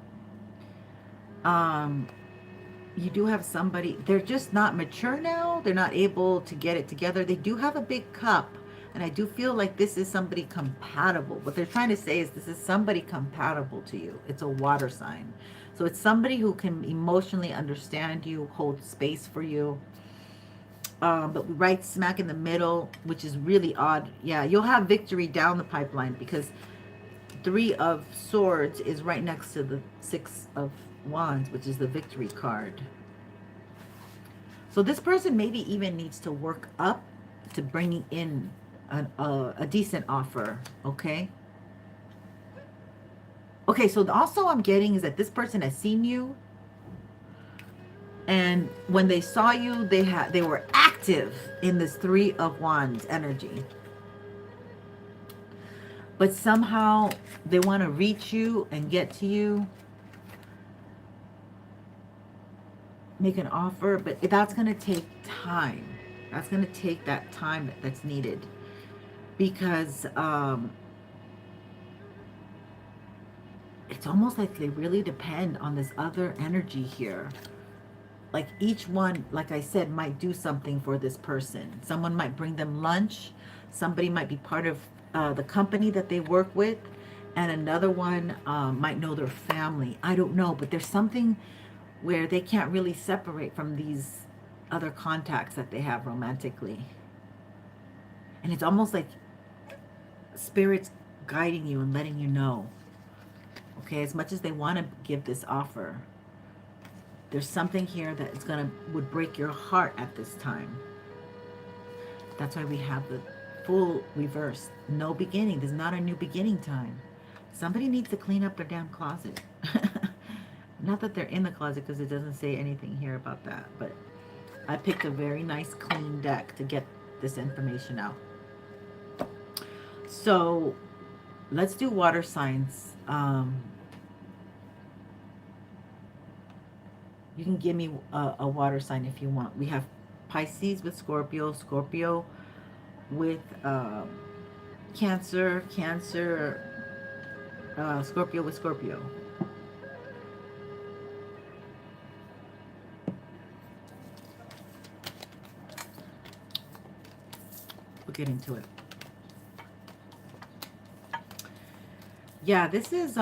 [SPEAKER 2] you do have somebody, they're just not mature now. They're not able to get it together. They do have a big cup. And I do feel like this is somebody compatible. What they're trying to say is this is somebody compatible to you. It's a water sign. So it's somebody who can emotionally understand you, hold space for you. but right smack in the middle, which is really odd. Yeah, you'll have victory down the pipeline because 3 of Swords is right next to the 6 of Wands, which is the victory card. So this person maybe even needs to work up to bringing in a decent offer, okay? Okay, so also I'm getting is that this person has seen you, and when they saw you, they were active in this 3 of Wands energy. But somehow they want to reach you and get to you, make an offer, but that's going to take time. That's going to take that time that's needed, because it's almost like they really depend on this other energy here. Like each one, like I said, might do something for this person. Someone might bring them lunch. Somebody might be part of the company that they work with. And another one might know their family. I don't know, but there's something where they can't really separate from these other contacts that they have romantically. And it's almost like Spirit's guiding you and letting you know. Okay, as much as they want to give this offer, there's something here that is would break your heart at this time. That's why we have the full reverse. No beginning. There's not a new beginning time. Somebody needs to clean up their damn closet. Not that they're in the closet, because it doesn't say anything here about that. But I picked a very nice clean deck to get this information out. So let's do water signs. You can give me a water sign if you want. We have Pisces with Scorpio, Scorpio with Cancer, Scorpio with Scorpio. We'll get into it. Yeah, this is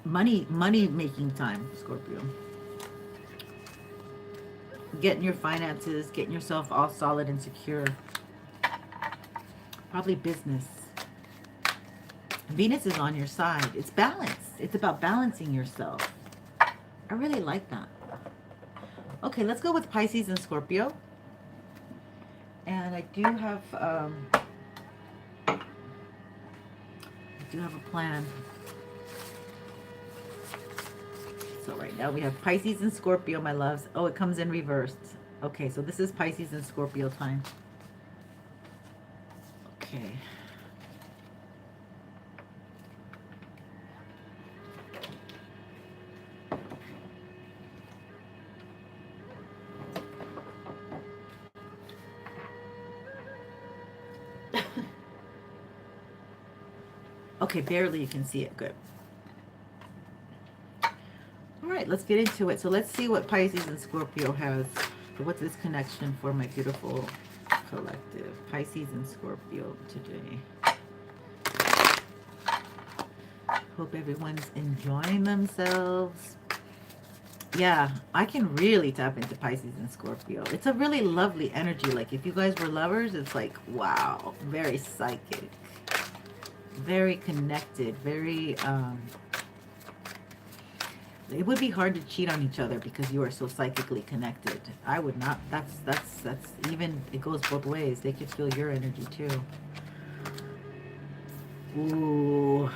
[SPEAKER 2] money making time, Scorpio. Getting your finances, getting yourself all solid and secure. Probably business. Venus is on your side. It's balance. It's about balancing yourself. I really like that. Okay, let's go with Pisces and Scorpio. And I do have a plan. So right now we have Pisces and Scorpio, my loves. Oh, it comes in reversed. Okay, so this is Pisces and Scorpio time. Okay. Okay, barely you can see it. Good. All right, let's get into it. So let's see what Pisces and Scorpio has. What's this connection for my beautiful collective? Pisces and Scorpio today. Hope everyone's enjoying themselves. Yeah, I can really tap into Pisces and Scorpio. It's a really lovely energy. Like if you guys were lovers, it's like, wow, very psychic. Very connected, very it would be hard to cheat on each other because you are so psychically connected. I would not. That's even, it goes both ways. They could feel your energy too. Ooh.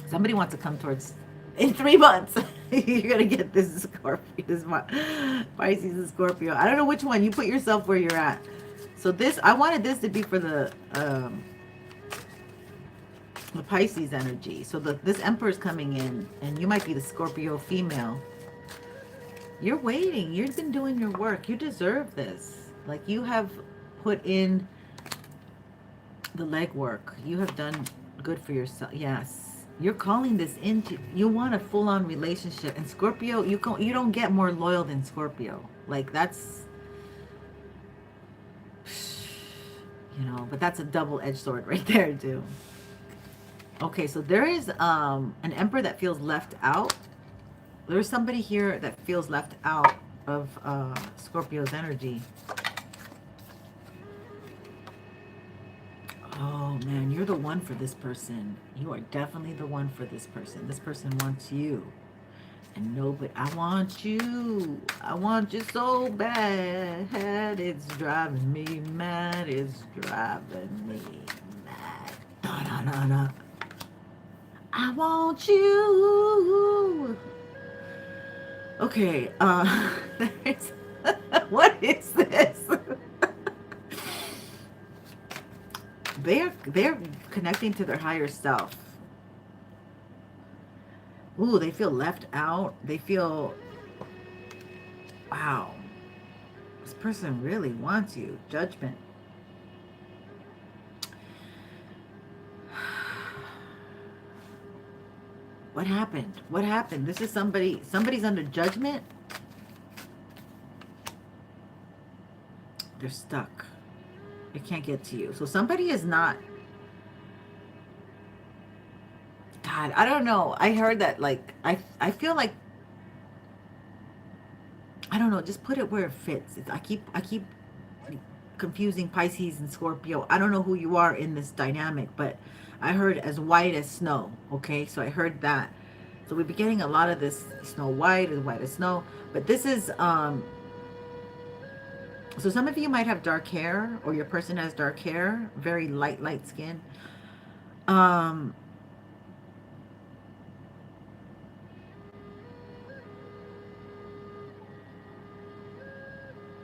[SPEAKER 2] Somebody wants to come towards in 3 months. You're gonna get this Scorpio, this Pisces and Scorpio. I don't know which one. You put yourself where you're at. So this, I wanted this to be for the Pisces energy. So this Emperor is coming in, and you might be the Scorpio female. You're waiting. You've been doing your work. You deserve this. Like you have put in the legwork. You have done good for yourself. Yes. You're calling this into, you want a full-on relationship. And Scorpio, you don't get more loyal than Scorpio. Like that's, you know, but that's a double-edged sword right there too. Okay, so there is an emperor that feels left out. There's somebody here that feels left out of Scorpio's energy. Oh man, you're the one for this person. You are definitely the one for this person. This person wants you. And nobody, I want you. I want you so bad. It's driving me mad. It's driving me mad. Da, da, da, da. I want you. Okay, what is this? They're connecting to their higher self. Ooh, they feel left out. They feel, wow, this person really wants you. Judgment. What happened? What happened? This is somebody's under judgment. They're stuck. They can't get to you. So somebody is not, God, I don't know. I heard that, like, I feel like, I don't know, just put it where it fits. I keep confusing Pisces and Scorpio. I don't know who you are in this dynamic, but I heard as white as snow. Okay, so I heard that. So we've been getting a lot of this Snow White, as white as snow. But this is so some of you might have dark hair, or your person has dark hair, very light skin.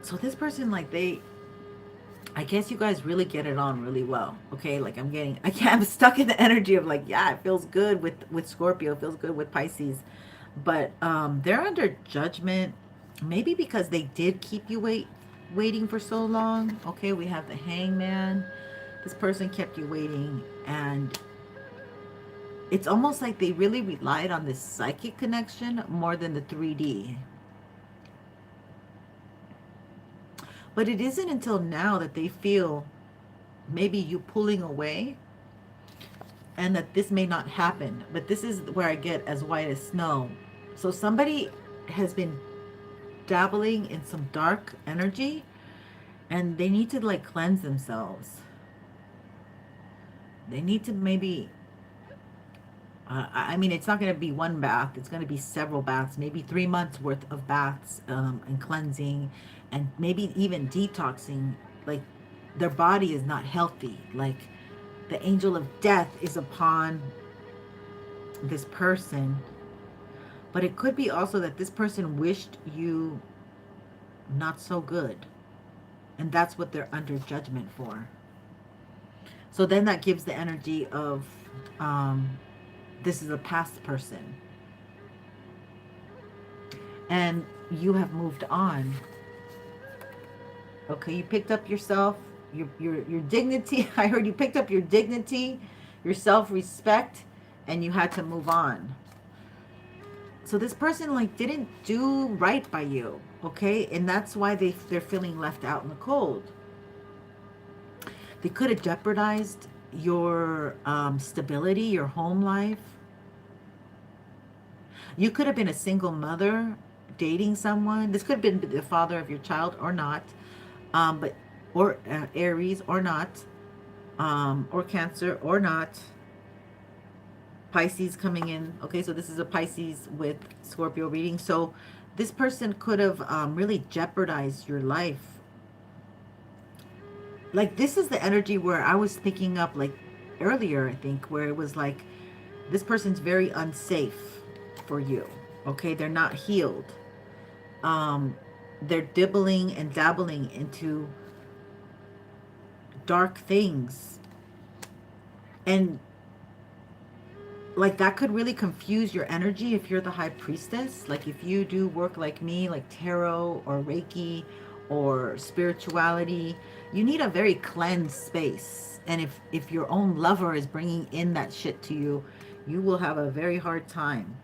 [SPEAKER 2] So this person, like, I guess you guys really get it on really well. Okay, like I'm stuck in the energy of, like, yeah, it feels good with Scorpio, it feels good with Pisces, but they're under judgment, maybe because they did keep you waiting for so long. Okay, we have the Hangman. This person kept you waiting, and it's almost like they really relied on this psychic connection more than the 3D. But it isn't until now that they feel maybe you pulling away and that this may not happen. But this is where I get as white as snow. So somebody has been dabbling in some dark energy, and they need to, like, cleanse themselves. They need to maybe, I mean, it's not going to be one bath. It's going to be several baths, maybe 3 months worth of baths and cleansing, and maybe even detoxing. Like, their body is not healthy. Like, the angel of death is upon this person. But it could be also that this person wished you not so good, and that's what they're under judgment for. So then that gives the energy of this is a past person, and you have moved on. Okay, you picked up yourself, your dignity. I heard you picked up your dignity, your self-respect, and you had to move on. So this person, like, didn't do right by you, okay? And that's why they're feeling left out in the cold. They could have jeopardized your stability, your home life. You could have been a single mother dating someone. This could have been the father of your child or not. Or Aries or not, or Cancer or not. Pisces coming in. Okay, so this is a Pisces with Scorpio reading. So this person could have really jeopardized your life. Like, this is the energy where I was picking up, like, earlier, I think, where it was like, this person's very unsafe for you. Okay, they're not healed. They're dibbling and dabbling into dark things. And, like, that could really confuse your energy if you're the High Priestess. Like, if you do work like me, like tarot or Reiki or spirituality, you need a very cleansed space. And if your own lover is bringing in that shit to you, you will have a very hard time.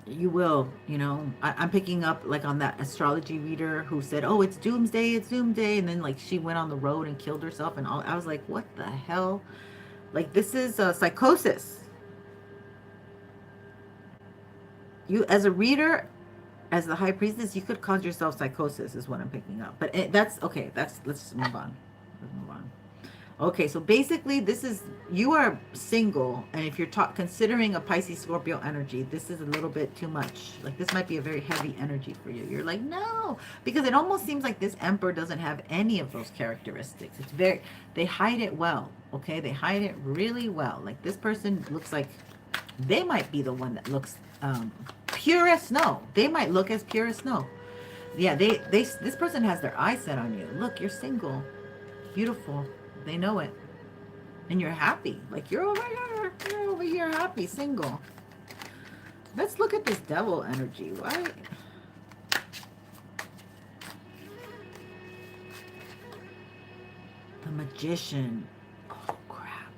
[SPEAKER 2] You will, you know. I'm picking up like on that astrology reader who said, oh, it's doomsday, it's doomsday. And then like she went on the road and killed herself and all. I was like, what the hell? Like this is psychosis. You, as a reader, as the high priestess, you could cause yourself psychosis is what I'm picking up. But that's okay. Let's move on. Let's move on. Okay, so basically this is, you are single, and if you're considering a Pisces Scorpio energy, this is a little bit too much. Like this might be a very heavy energy for you. You're like, no, because it almost seems like this Emperor doesn't have any of those characteristics. It's very, they hide it well, okay? They hide it really well. Like this person looks like they might be the one that looks pure as snow. They might look as pure as snow. Yeah, this person has their eyes set on you. Look, you're single, beautiful. They know it. And you're happy. Like you're over here happy, single. Let's look at this devil energy, right? The Magician. Oh crap.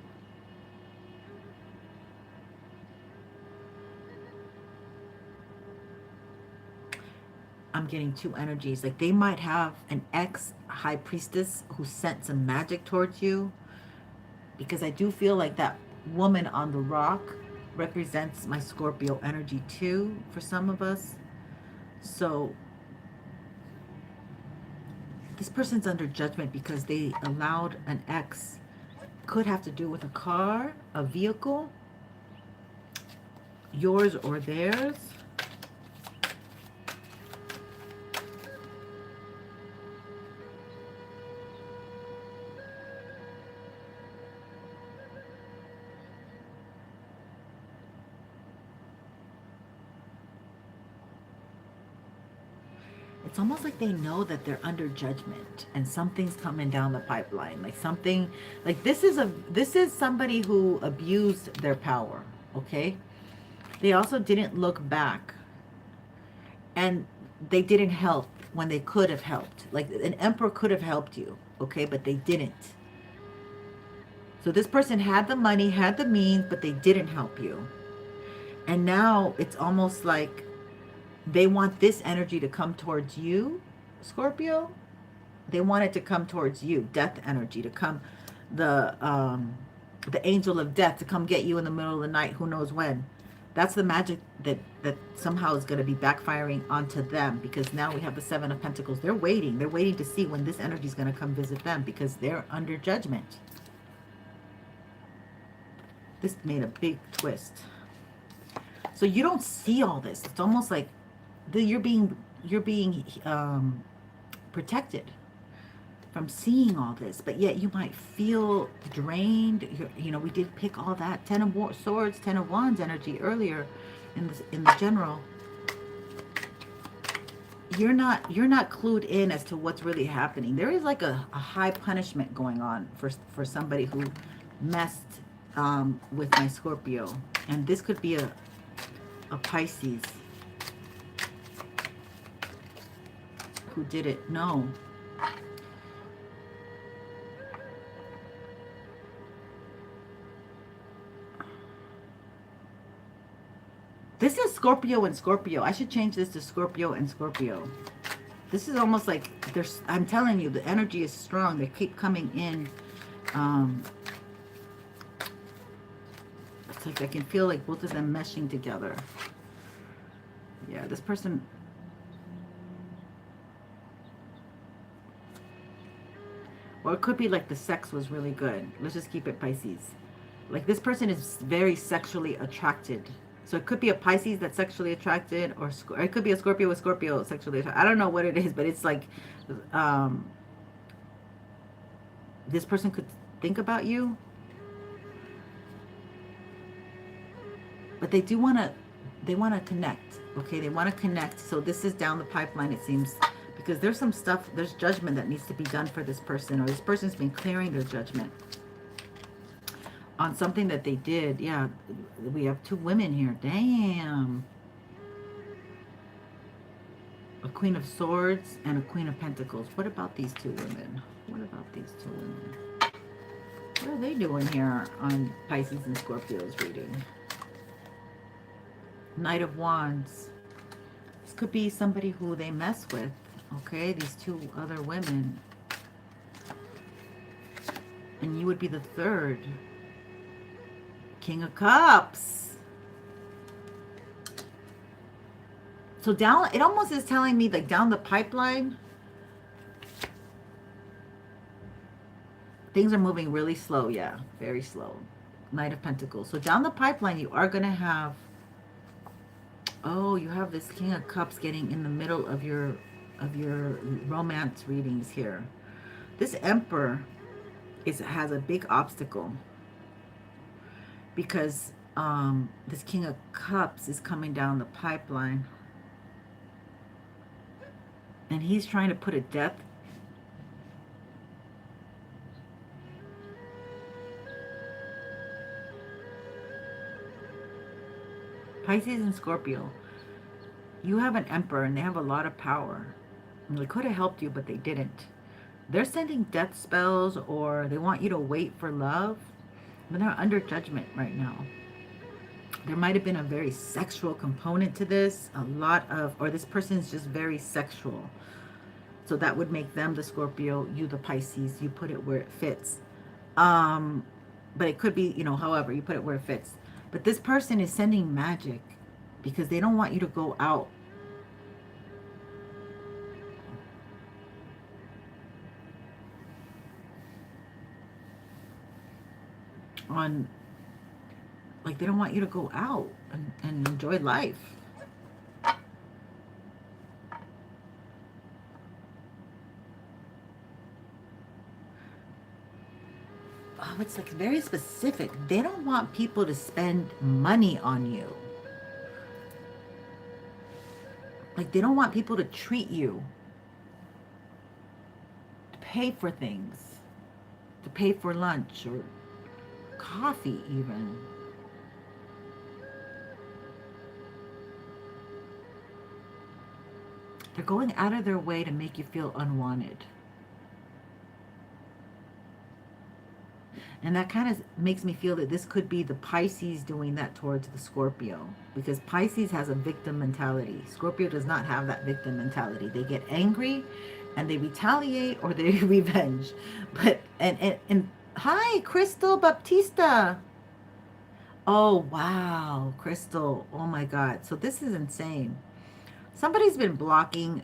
[SPEAKER 2] I'm getting two energies. Like they might have an ex high priestess who sent some magic towards you, because I do feel like that woman on the rock represents my Scorpio energy too for some of us. So this person's under judgment because they allowed an ex, could have to do with a car, a vehicle, yours or theirs. It's almost like they know that they're under judgment and something's coming down the pipeline. Like something, like this is somebody who abused their power, okay? They also didn't look back, and they didn't help when they could have helped. Like an emperor could have helped you, okay? But they didn't. So this person had the money, had the means, but they didn't help you. And now it's almost like they want this energy to come towards you, Scorpio. They want it to come towards you, death energy to come, the angel of death to come get you in the middle of the night, who knows when. That's the magic that somehow is going to be backfiring onto them, because now we have the Seven of Pentacles. They're waiting to see when this energy is going to come visit them, because they're under judgment. This made a big twist. So you don't see all this. It's almost like you're being protected from seeing all this, but yet you might feel drained. You know, we did pick all that Ten of Swords, Ten of Wands energy earlier in the general. You're not clued in as to what's really happening. There is like a high punishment going on for somebody who messed with my Scorpio, and this could be a Pisces who did it. No. This is Scorpio and Scorpio. I should change this to Scorpio and Scorpio. This is almost like there's, I'm telling you, the energy is strong. They keep coming in. It's like I can feel like both of them meshing together. Yeah, this person. Or it could be like the sex was really good. Let's just keep it Pisces. Like this person is very sexually attracted. So it could be a Pisces that's sexually attracted, or it could be a Scorpio with Scorpio sexually attracted. I don't know what it is, but it's like this person could think about you. But they do want to connect. Okay, they want to connect. So this is down the pipeline, it seems, because there's some stuff, there's judgment that needs to be done for this person, or this person's been clearing their judgment on something that they did. Yeah, we have two women here. Damn. A Queen of Swords and a Queen of Pentacles. What about these two women? What about these two women? What are they doing here on Pisces and Scorpio's reading? Knight of Wands. This could be somebody who they mess with. Okay, these two other women. And you would be the third. King of Cups. So down, it almost is telling me like down the pipeline, things are moving really slow. Yeah, very slow. Knight of Pentacles. So down the pipeline, you are going to have, oh, you have this King of Cups getting in the middle of your romance readings here. This Emperor has a big obstacle because this King of Cups is coming down the pipeline. And he's trying to put a death. Pisces and Scorpio. You have an Emperor and they have a lot of power. And they could have helped you, but they didn't. They're sending death spells or they want you to wait for love. But they're under judgment right now. There might have been a very sexual component to this. A lot of, or this person is just very sexual. So that would make them the Scorpio, you the Pisces. You put it where it fits. But it could be, you know, however, you put it where it fits. But this person is sending magic because they don't want you to go out. Like they don't want you to go out and enjoy life. Oh, it's like very specific. They don't want people to spend money on you. Like they don't want people to treat you, to pay for things, to pay for lunch or coffee even. They're going out of their way to make you feel unwanted. And that kind of makes me feel that this could be the Pisces doing that towards the Scorpio. Because Pisces has a victim mentality. Scorpio does not have that victim mentality. They get angry and they retaliate or they revenge. But, and hi, Crystal Baptista. Oh, wow, Crystal. Oh, my God. So this is insane. Somebody's been blocking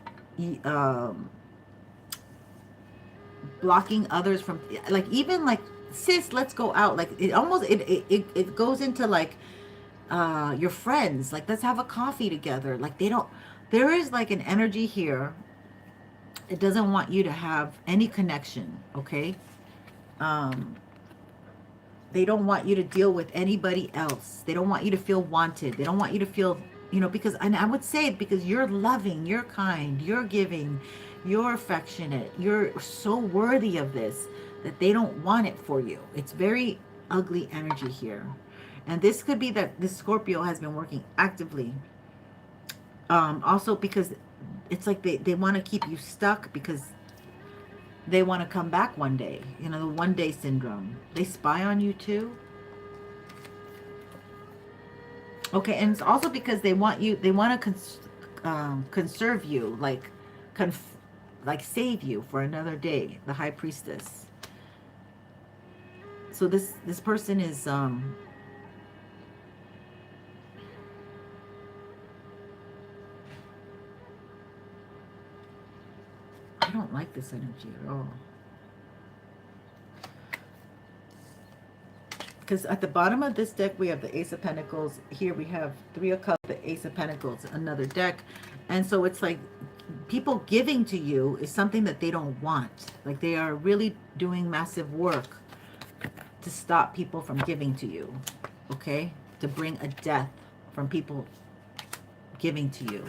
[SPEAKER 2] others from, like, even like, sis, let's go out. Like it almost it goes into like your friends, like let's have a coffee together. Like they don't, there is like an energy here. It doesn't want you to have any connection. Okay. They don't want you to deal with anybody else. They don't want you to feel wanted. They don't want you to feel, you know, because, and I would say it because you're loving, you're kind, you're giving, you're affectionate, you're so worthy of this, that they don't want it for you. It's very ugly energy here. And this could be that this Scorpio has been working actively. Also because it's like they want to keep you stuck because they want to come back one day. You know, the one day syndrome. They spy on you too. Okay, and it's also because they want you, they want to conserve you, like save you for another day, the Highpriestess. So this person is I don't like this energy at all. Because at the bottom of this deck we have the Ace of Pentacles. Here we have Three of Cups, the Ace of Pentacles, another deck. And so it's like people giving to you is something that they don't want. Like they are really doing massive work to stop people from giving to you, okay? To bring a death from people giving to you.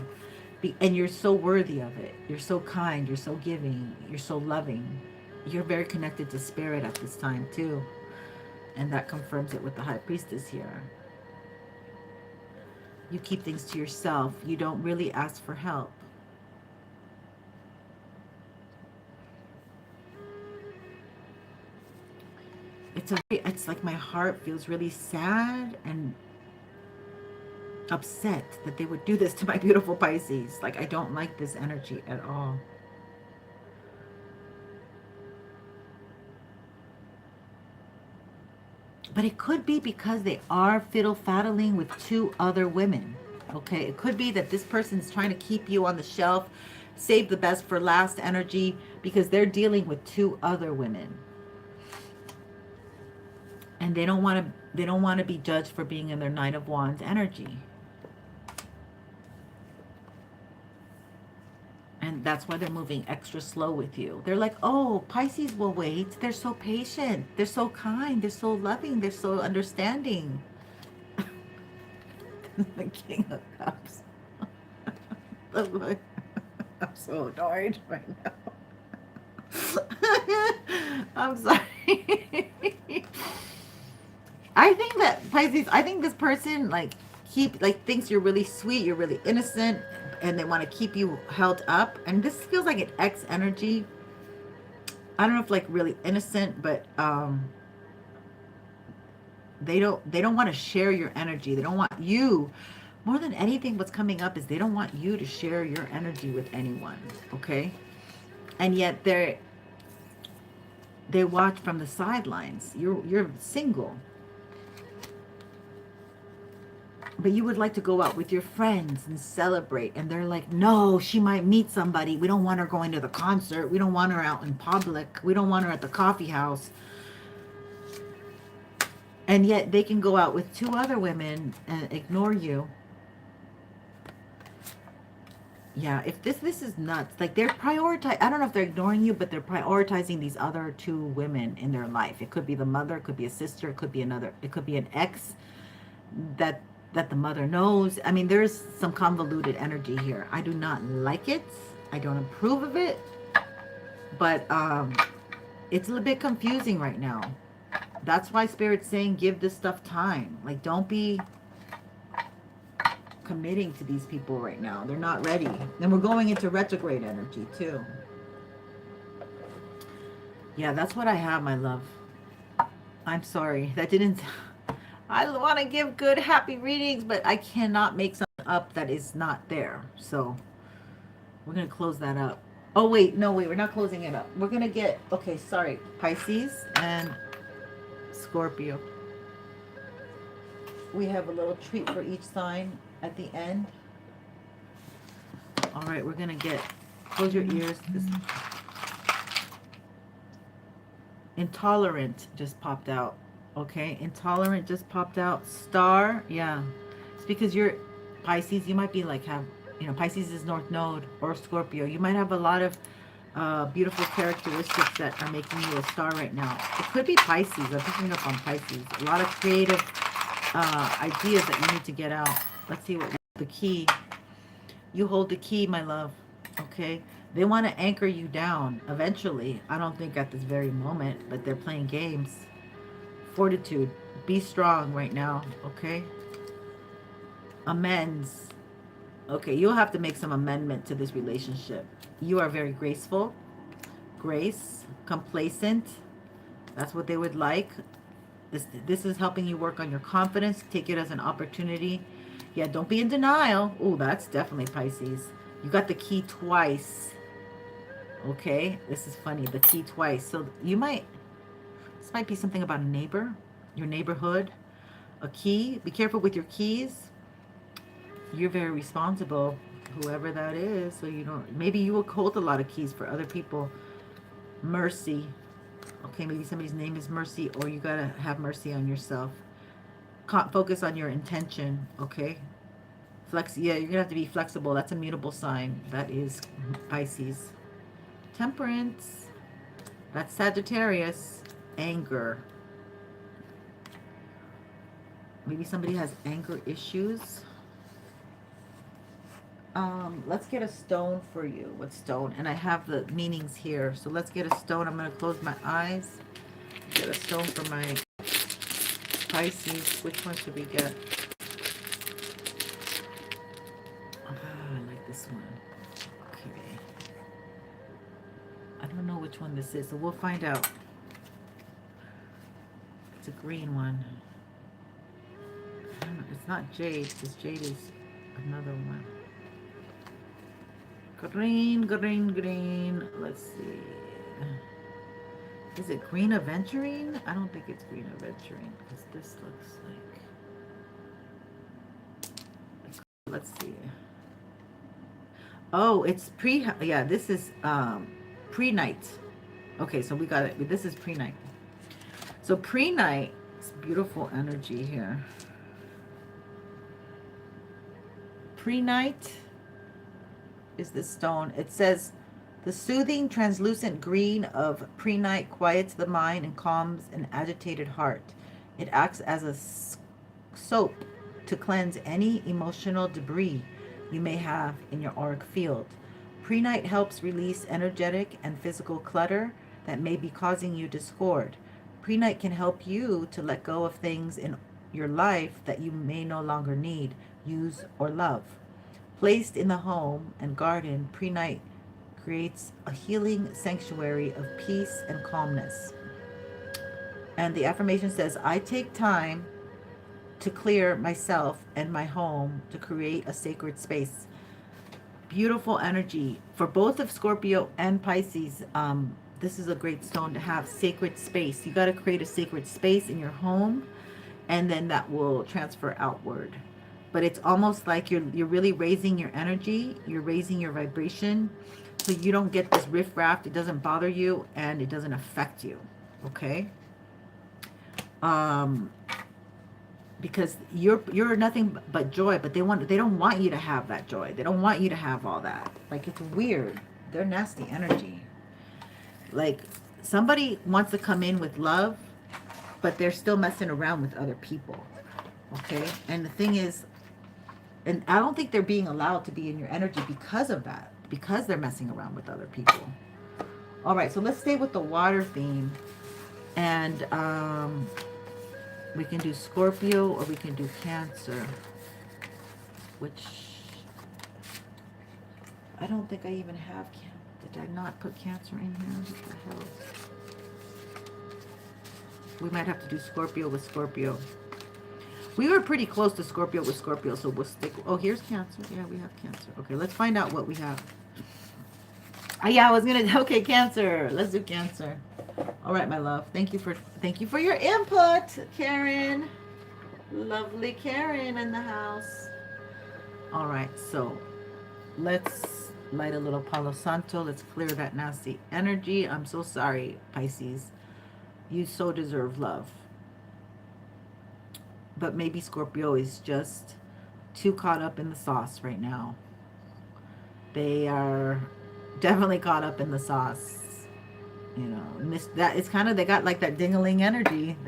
[SPEAKER 2] And you're so worthy of it. You're so kind, you're so giving, you're so loving. You're very connected to spirit at this time too. And that confirms it with the Highpriestess here. You keep things to yourself. You don't really ask for help. It's like my heart feels really sad, and upset that they would do this to my beautiful Pisces. Like, I don't like this energy at all. But it could be because they are fiddle-faddling with 2 other women. Okay, it could be that this person's trying to keep you on the shelf, save the best for last energy, because they're dealing with 2 other women. And they don't want to be judged for being in their Knight of Wands energy. And that's why they're moving extra slow with you. They're like, oh, Pisces will wait. They're so patient. They're so kind. They're so loving. They're so understanding. The King of Cups. I'm so annoyed right now. I'm sorry. I think that Pisces, I think this person thinks you're really sweet, you're really innocent, and they want to keep you held up. And this feels like an X energy. I don't know if like really innocent, but they don't want to share your energy. They don't want you, more than anything. What's coming up is they don't want you to share your energy with anyone. Okay, and yet they watch from the sidelines. You're single, but you would like to go out with your friends and celebrate. And they're like, no, she might meet somebody. We don't want her going to the concert. We don't want her out in public. We don't want her at the coffee house. And yet they can go out with 2 other women and ignore you. Yeah, if this is nuts. Like, they're prioritizing, I don't know if they're ignoring you, but they're prioritizing these other 2 women in their life. It could be the mother, it could be a sister, it could be another, it could be an ex that the mother knows. I mean, there's some convoluted energy here. I do not like it. I don't approve of it. But it's a little bit confusing right now. That's why Spirit's saying give this stuff time. Like, don't be committing to these people right now. They're not ready. And we're going into retrograde energy too. Yeah, that's what I have, my love. I'm sorry. That didn't... I want to give good, happy readings, but I cannot make something up that is not there. So we're going to close that up. Oh, wait. No, wait. We're not closing it up. We're going to get... Okay, sorry. Pisces and Scorpio. We have a little treat for each sign at the end. All right. We're going to get... Close your ears. This... Intolerant just popped out. Okay, intolerant just popped out. Star, yeah. It's because you're Pisces. You might be like Pisces is North Node or Scorpio. You might have a lot of beautiful characteristics that are making you a star right now. It could be Pisces. I'm picking up on Pisces. A lot of creative ideas that you need to get out. Let's see what the key. You hold the key, my love. Okay. They want to anchor you down eventually. I don't think at this very moment, but they're playing games. Fortitude. Be strong right now, okay? Amends. Okay, you'll have to make some amendment to this relationship. You are very graceful. Grace. Complacent. That's what they would like. This is helping you work on your confidence. Take it as an opportunity. Yeah, don't be in denial. Oh, that's definitely Pisces. You got the key twice. Okay, this is funny. The key twice. So you might... This might be something about a neighbor, your neighborhood, a key. Be careful with your keys. You're very responsible, whoever that is. So you don't, maybe you will hold a lot of keys for other people. Mercy. Okay, maybe somebody's name is Mercy, or you got to have mercy on yourself. Focus on your intention, okay? Yeah, you're going to have to be flexible. That's a mutable sign. That is Pisces. Temperance. That's Sagittarius. Anger. Maybe somebody has anger issues. Let's get a stone for you. What stone? And I have the meanings here. So let's get a stone. I'm going to close my eyes. Get a stone for my Pisces. Which one should we get? I like this one. Okay. I don't know which one this is, so we'll find out. It's a green one. It's not jade, because jade is another one. Green, green, green. Let's see. Is it green aventurine? I don't think it's green aventurine, because this looks like... Let's see. Oh, it's yeah, this is pre-night. Okay, so we got it. This is pre-night. So pre-night, it's beautiful energy here. Pre-night is this stone. It says, the soothing translucent green of pre-night quiets the mind and calms an agitated heart. It acts as a soap to cleanse any emotional debris you may have in your auric field. Pre-night helps release energetic and physical clutter that may be causing you discord. Pre-night can help you to let go of things in your life that you may no longer need, use, or love. Placed in the home and garden, pre-night creates a healing sanctuary of peace and calmness. And the affirmation says, I take time to clear myself and my home to create a sacred space. Beautiful energy for both of Scorpio and Pisces. This is a great stone to have, sacred space. You got to create a sacred space in your home, and then that will transfer outward. But it's almost like you're really raising your energy, you're raising your vibration, so you don't get this riffraff. It doesn't bother you, and it doesn't affect you. Okay. Because you're nothing but joy, but they don't want you to have that joy. They don't want you to have all that. Like, it's weird. They're nasty energy. Like, somebody wants to come in with love, but they're still messing around with other people. Okay? And the thing is, and I don't think they're being allowed to be in your energy because of that, because they're messing around with other people. All right, so let's stay with the water theme. And we can do Scorpio, or we can do Cancer, which I don't think I even have. Did I not put Cancer in here? What the hell? We might have to do Scorpio with Scorpio. We were pretty close to Scorpio with Scorpio, so we'll stick. Oh, here's Cancer. Yeah, we have Cancer. Okay, let's find out what we have. Yeah, I was gonna. Okay, Cancer. Let's do Cancer. All right, my love. Thank you for your input, Karen. Lovely Karen in the house. All right, so let's light a little Palo Santo. Let's clear that nasty energy. I'm so sorry, Pisces. You so deserve love. But maybe Scorpio is just too caught up in the sauce right now. They are definitely caught up in the sauce. You know, that it's kind of, they got like that ding-a-ling energy.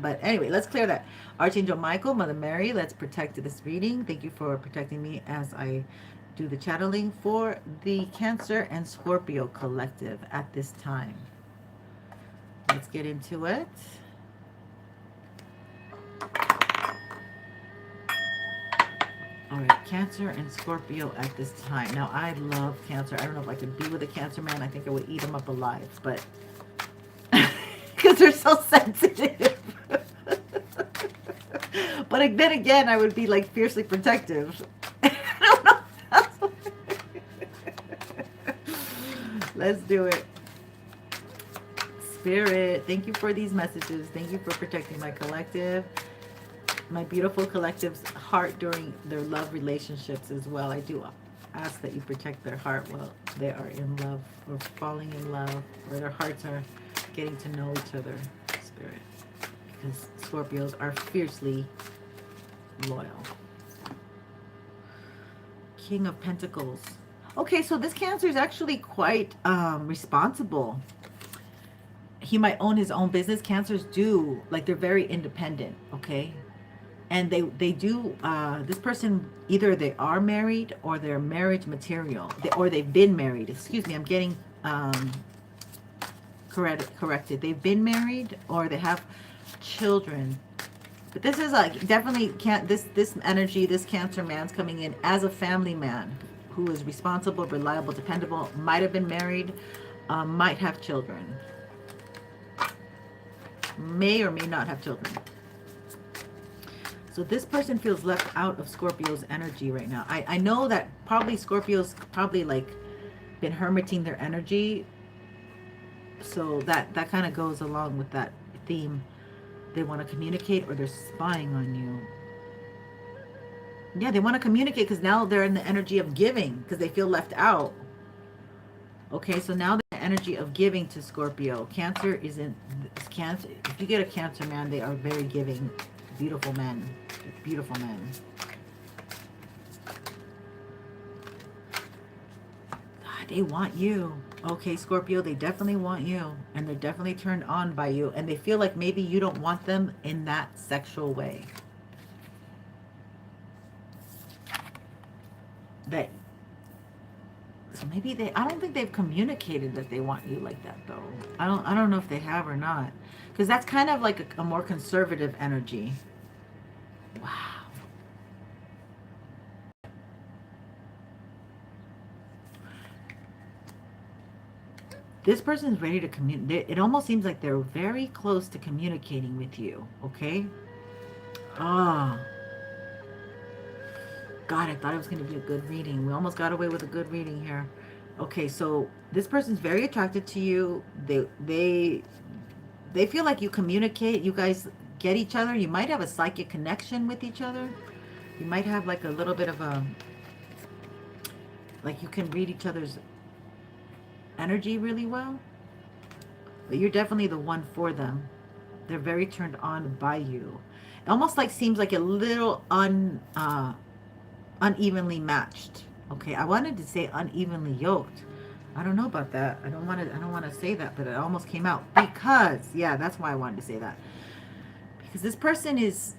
[SPEAKER 2] But anyway, let's clear that. Archangel Michael, Mother Mary, let's protect this reading. Thank you for protecting me as I do the channeling for the Cancer and Scorpio collective at this time. Let's get into it. All right, Cancer and Scorpio at this time. Now, I love Cancer. I don't know if I could be with a Cancer man. I think I would eat them up alive, but because they're so sensitive. But then again, I would be like fiercely protective. I don't know. Let's do it. Spirit, thank you for these messages. Thank you for protecting my collective. My beautiful collective's heart during their love relationships as well. I do ask that you protect their heart while they are in love or falling in love, or their hearts are getting to know each other, Spirit. Because Scorpios are fiercely loyal. King of Pentacles. Okay, so this Cancer is actually quite responsible. He might own his own business. Cancers do, like, they're very independent, okay? And they do, this person, either they are married or they're marriage material, or they've been married. Excuse me, I'm getting corrected. They've been married or they have children. But this is like, definitely can't, this energy, this Cancer man's coming in as a family man who is responsible, reliable, dependable, might have been married, might have children. May or may not have children. So this person feels left out of Scorpio's energy right now. I know that probably Scorpio's probably like been hermiting their energy. So that kind of goes along with that theme. They want to communicate or they're spying on you. Yeah, they want to communicate because now they're in the energy of giving because they feel left out. Okay, so now the energy of giving to Scorpio. Cancer is in Cancer. If you get a Cancer man, they are very giving. Beautiful men. Beautiful men. God, they want you. Okay, Scorpio, they definitely want you. And they're definitely turned on by you. And they feel like maybe you don't want them in that sexual way. That, so maybe they, I don't think they've communicated that they want you like that though. I don't know if they have or not. Because that's kind of like a more conservative energy. Wow. This person's ready to communicate. It almost seems like they're very close to communicating with you. Okay? Ah. Oh. God, I thought it was going to be a good reading. We almost got away with a good reading here. Okay, so this person's very attracted to you. They feel like you communicate. You guys get each other. You might have a psychic connection with each other. You might have like a little bit of a, like you can read each other's energy really well. But you're definitely the one for them. They're very turned on by you. It almost like seems like a little unevenly matched. Okay, I wanted to say unevenly yoked. I don't know about that. I don't want to say that, but it almost came out because, yeah, that's why I wanted to say that. Because this person is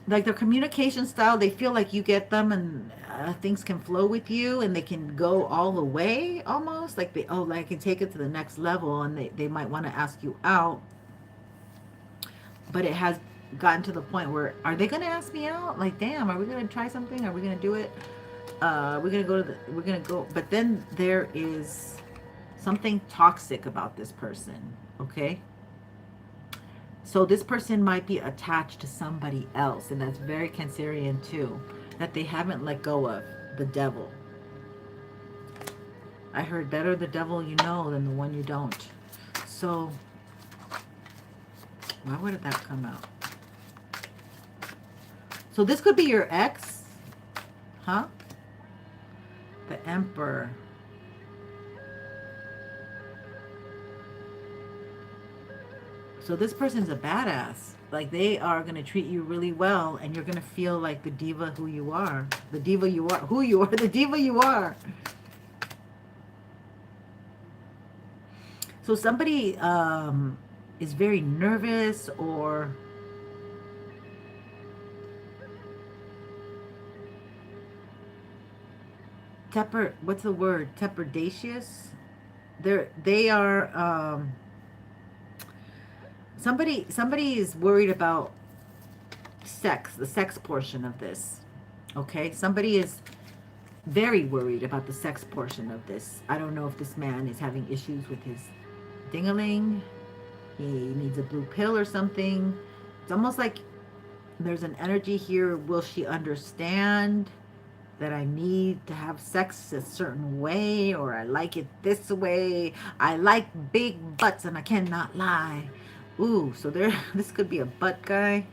[SPEAKER 2] like their communication style, they feel like you get them and things can flow with you and they can go all the way almost like they, oh, like I can take it to the next level, and they might want to ask you out. But it has gotten to the point where, are they going to ask me out? Like, damn, are we going to try something? Are we going to do it? We're going to go. But then there is something toxic about this person. Okay. So this person might be attached to somebody else. And that's very Cancerian too. That they haven't let go of. The devil. I heard better the devil you know than the one you don't. So why would that come out? So this could be your ex. Huh? The Emperor. So this person's a badass. Like they are going to treat you really well, and you're going to feel like the diva who you are. The diva you are. Who you are. The diva you are. So somebody is very nervous or what's the word? Trepidatious. They are somebody is worried about sex, the sex portion of this. Okay, somebody is very worried about the sex portion of this. I don't know if this man is having issues with his ding-a-ling. He needs a blue pill or something. It's almost like there's an energy here. Will she understand that I need to have sex a certain way, or I like it this way? I like big butts and I cannot lie. Ooh, so this could be a butt guy.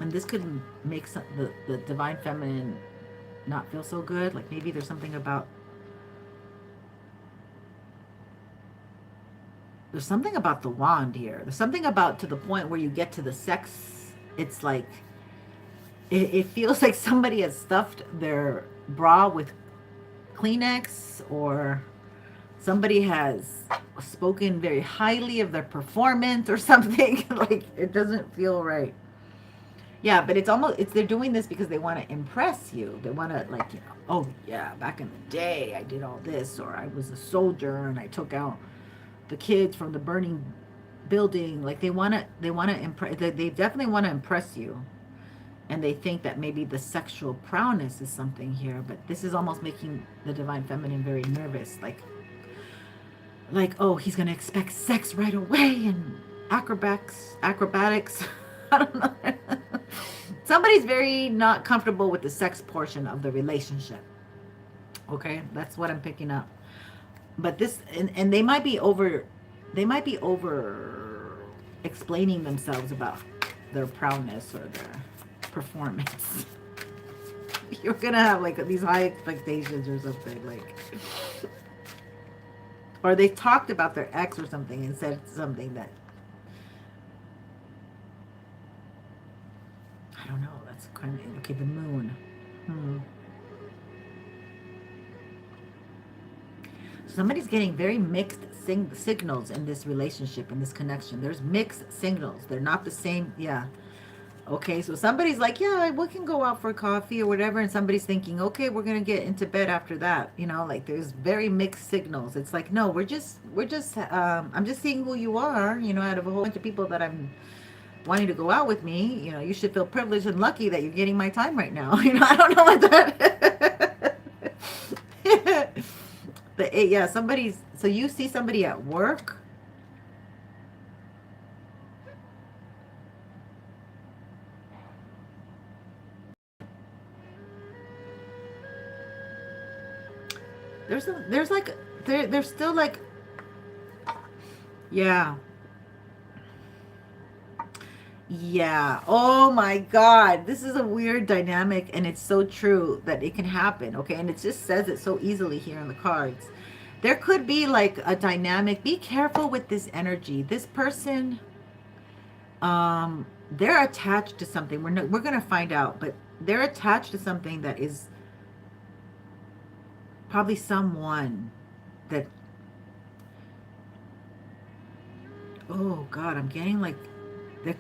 [SPEAKER 2] And this could make the divine feminine not feel so good. Like maybe there's something about, there's something about the wand here. There's something about to the point where you get to the sex. It's like, it feels like somebody has stuffed their bra with Kleenex, or somebody has spoken very highly of their performance or something. Like it doesn't feel right. Yeah, but it's they're doing this because they want to impress you. They want to, like, you know, oh yeah, back in the day I did all this, or I was a soldier and I took out the kids from the burning building. Like they want to impress. They definitely want to impress you. And they think that maybe the sexual prowess is something here, but this is almost making the divine feminine very nervous. Like, oh, he's going to expect sex right away and acrobatics. I don't know. Somebody's very not comfortable with the sex portion of the relationship. Okay, that's what I'm picking up. But this, and they might be over explaining themselves about their prowess or their performance. You're gonna have like these high expectations or something, like, or they talked about their ex or something and said something that, I don't know. That's kind of okay. The moon. Somebody's getting very mixed signals in this relationship, in this connection. There's mixed signals. They're not the same. Yeah. Okay, so somebody's like, yeah, we can go out for coffee or whatever, and somebody's thinking, okay, we're gonna get into bed after that. You know, like there's very mixed signals. It's like, no, I'm just seeing who you are. You know, out of a whole bunch of people that I'm wanting to go out with me, you know, you should feel privileged and lucky that you're getting my time right now. You know, I don't know what that. Yeah, so you see somebody at work. There's still like, yeah. Yeah. Oh my God. This is a weird dynamic, and it's so true that it can happen. Okay. And it just says it so easily here in the cards. There could be like a dynamic. Be careful with this energy. This person, they're attached to something. We're going to find out, but they're attached to something that is probably someone that, oh God, I'm getting like, they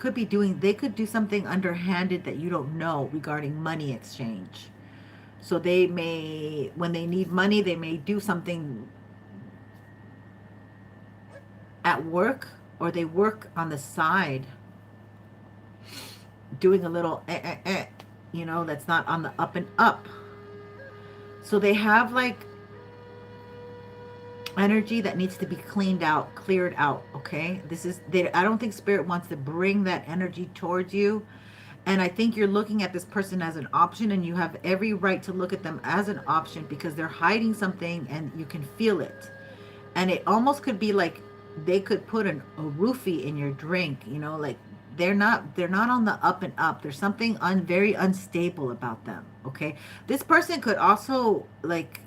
[SPEAKER 2] could do something underhanded that you don't know regarding money exchange. So they may, when they need money, they may do something at work, or they work on the side doing a little you know, that's not on the up and up. So they have like energy that needs to be cleared out. Okay, I don't think Spirit wants to bring that energy towards you, and I think you're looking at this person as an option, and you have every right to look at them as an option because they're hiding something and you can feel it. And it almost could be like they could put a roofie in your drink, you know, like they're not on the up and up. There's something very unstable about them. Okay, this person could also like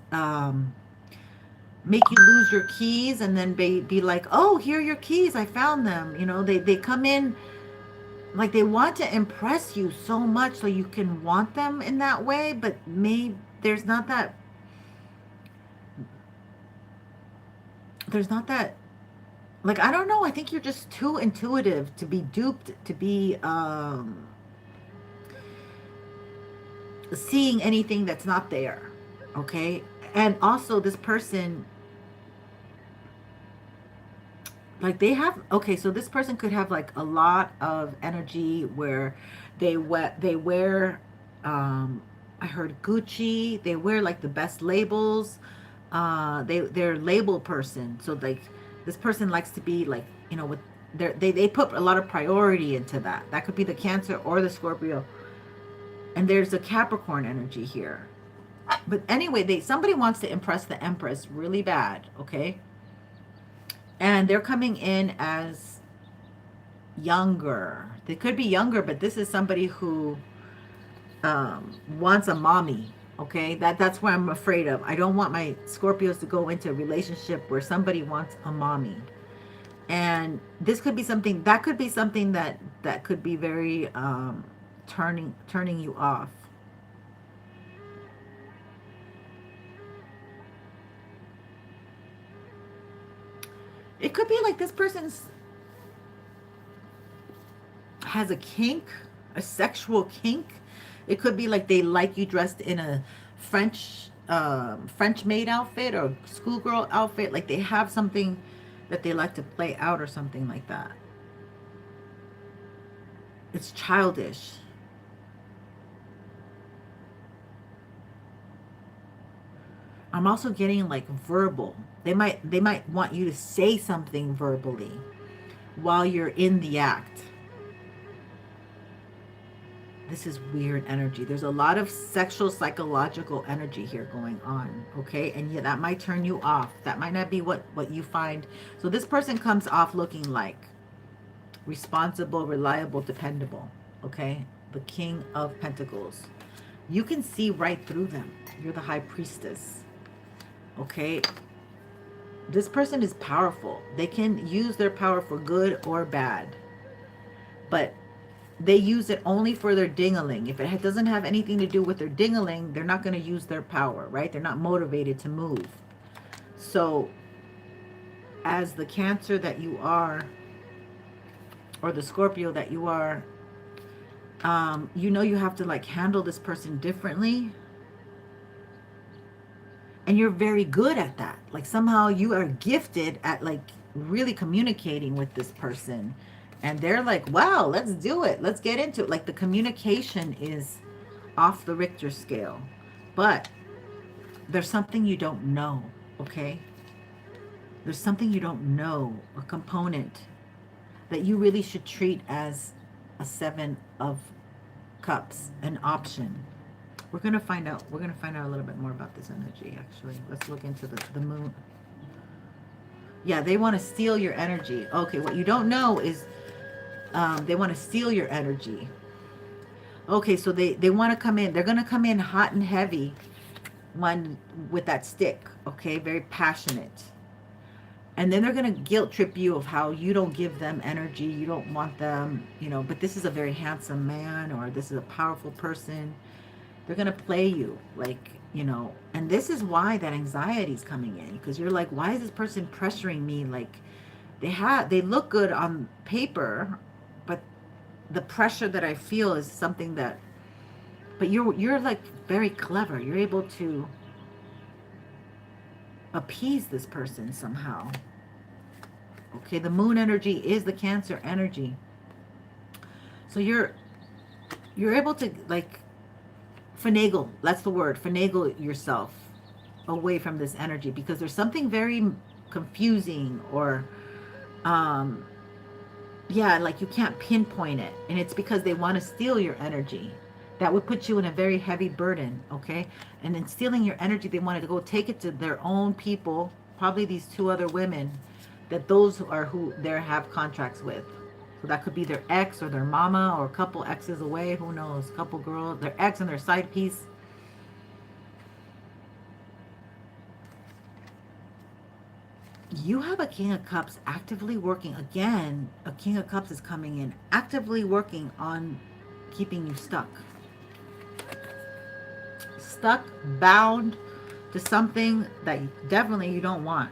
[SPEAKER 2] make you lose your keys, and then be like, oh, here are your keys, I found them. You know, they come in like they want to impress you so much so you can want them in that way, but maybe there's not that like, I don't know, I think you're just too intuitive to be duped, to be seeing anything that's not there. Okay, and also this person, like they have, okay, so this person could have like a lot of energy where they wear I heard Gucci, they wear like the best labels, they're a label person. So like this person likes to be like, you know, with they put a lot of priority into that could be the Cancer or the Scorpio, and there's a Capricorn energy here. But anyway, somebody wants to impress the Empress really bad. Okay, and they're coming in as younger. They could be younger, but this is somebody who wants a mommy. Okay, that's what I'm afraid of. I don't want my Scorpios to go into a relationship where somebody wants a mommy. And this could be something that could be very turning you off. It could be like this person has a kink, a sexual kink. It could be like they like you dressed in a French maid outfit or schoolgirl outfit. Like they have something that they like to play out or something like that. It's childish. I'm also getting like verbal. They might want you to say something verbally while you're in the act. this is weird energy. There's a lot of sexual, psychological energy here going on, okay? And yeah, that might turn you off. That might not be what you find. So this person comes off looking like responsible, reliable, dependable, okay? The King of Pentacles. You can see right through them. You're the High Priestess, okay? This person is powerful. They can use their power for good or bad, but they use it only for their ding-a-ling. If it doesn't have anything to do with their ding-a-ling, they're not going to use their power, right? They're not motivated to move. So as the Cancer that you are, or the Scorpio that you are, you know you have to like handle this person differently. And you're very good at that. Like somehow you are gifted at like really communicating with this person. And they're like, wow, let's do it. Let's get into it. Like the communication is off the Richter scale. But there's something you don't know, okay? There's something you don't know, a component that you really should treat as a 7 of Cups, an option. We're going to find out. We're going to find out a little bit more about this energy, actually. Let's look into the moon. Yeah, they want to steal your energy. Okay, what you don't know is they want to steal your energy. Okay, so they want to come in. They're going to come in hot and heavy with that stick, okay? Very passionate. And then they're going to guilt trip you of how you don't give them energy. You don't want them, you know, but this is a very handsome man, or this is a powerful person. They're going to play you like, you know, and this is why that anxiety is coming in, because you're like, why is this person pressuring me? Like they look good on paper, but the pressure that I feel is something that, but you're like very clever. You're able to appease this person somehow. Okay, the moon energy is the Cancer energy. So you're able to like finagle, that's the word, finagle yourself away from this energy, because there's something very confusing, or yeah, like you can't pinpoint it, and it's because they want to steal your energy. That would put you in a very heavy burden, okay? And then stealing your energy, they wanted to go take it to their own people, probably these 2 other women, that those are who they have contracts with. So that could be their ex or their mama, or a couple exes away, who knows, couple girls, their ex and their side piece. You have a King of Cups actively working, again, a King of Cups is coming in, actively working on keeping you stuck. Stuck, bound to something that definitely you don't want.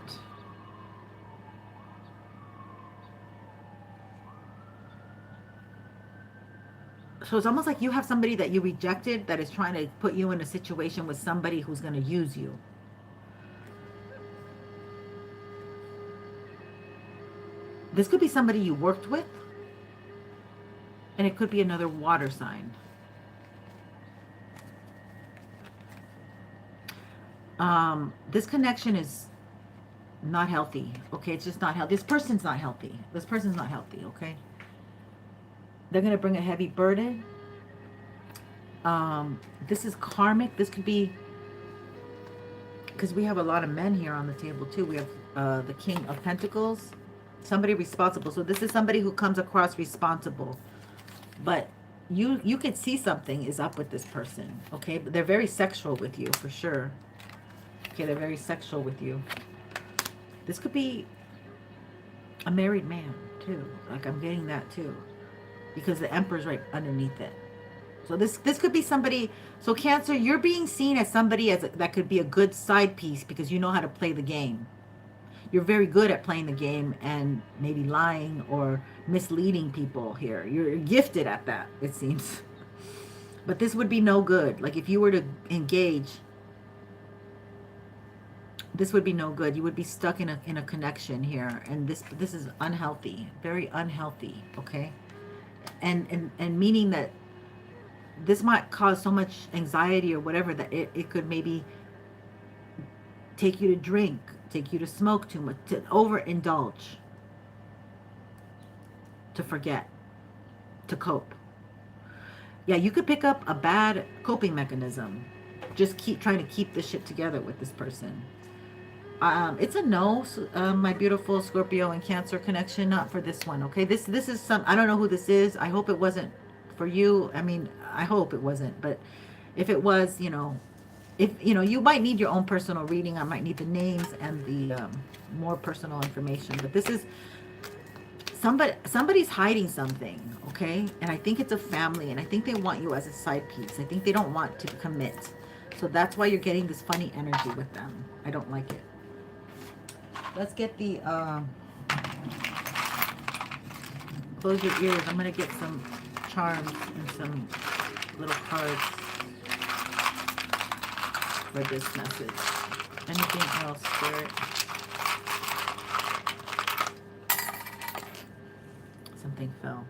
[SPEAKER 2] So it's almost like you have somebody that you rejected that is trying to put you in a situation with somebody who's going to use you. This could be somebody you worked with, and it could be another water sign. This connection is not healthy, okay? It's just not healthy. This person's not healthy. This person's not healthy, okay? They're going to bring a heavy burden. This is karmic. This could be, because we have a lot of men here on the table too. We have the King of Pentacles. Somebody responsible. So this is somebody who comes across responsible. But you could see something is up with this person, okay? But they're very sexual with you, for sure. Okay, they're very sexual with you. This could be a married man too. Like I'm getting that too, because the Emperor's right underneath it. So this could be somebody. So Cancer, you're being seen as somebody that could be a good side piece, because you know how to play the game. You're very good at playing the game and maybe lying or misleading people here. You're gifted at that, it seems. But this would be no good. Like if you were to engage, this would be no good. You would be stuck in a connection here, and this is unhealthy, very unhealthy, okay? And meaning that this might cause so much anxiety or whatever that it could maybe take you to drink, take you to smoke too much, to overindulge, to forget, to cope. Yeah, you could pick up a bad coping mechanism. Just keep trying to keep this shit together with this person. It's a no, my beautiful Scorpio and Cancer connection, not for this one. Okay, this is some, I don't know who this is. I hope it wasn't for you. I mean, I hope it wasn't, but if it was, you know, if you know, you might need your own personal reading. I might need the names and the more personal information. But this is somebody's hiding something, okay? And I think it's a family, and I think they want you as a side piece. I think they don't want to commit. So that's why you're getting this funny energy with them. I don't like it. Let's get the, close your ears. I'm going to get some charms and some little cards for this message. Anything else, Spirit? Something fell.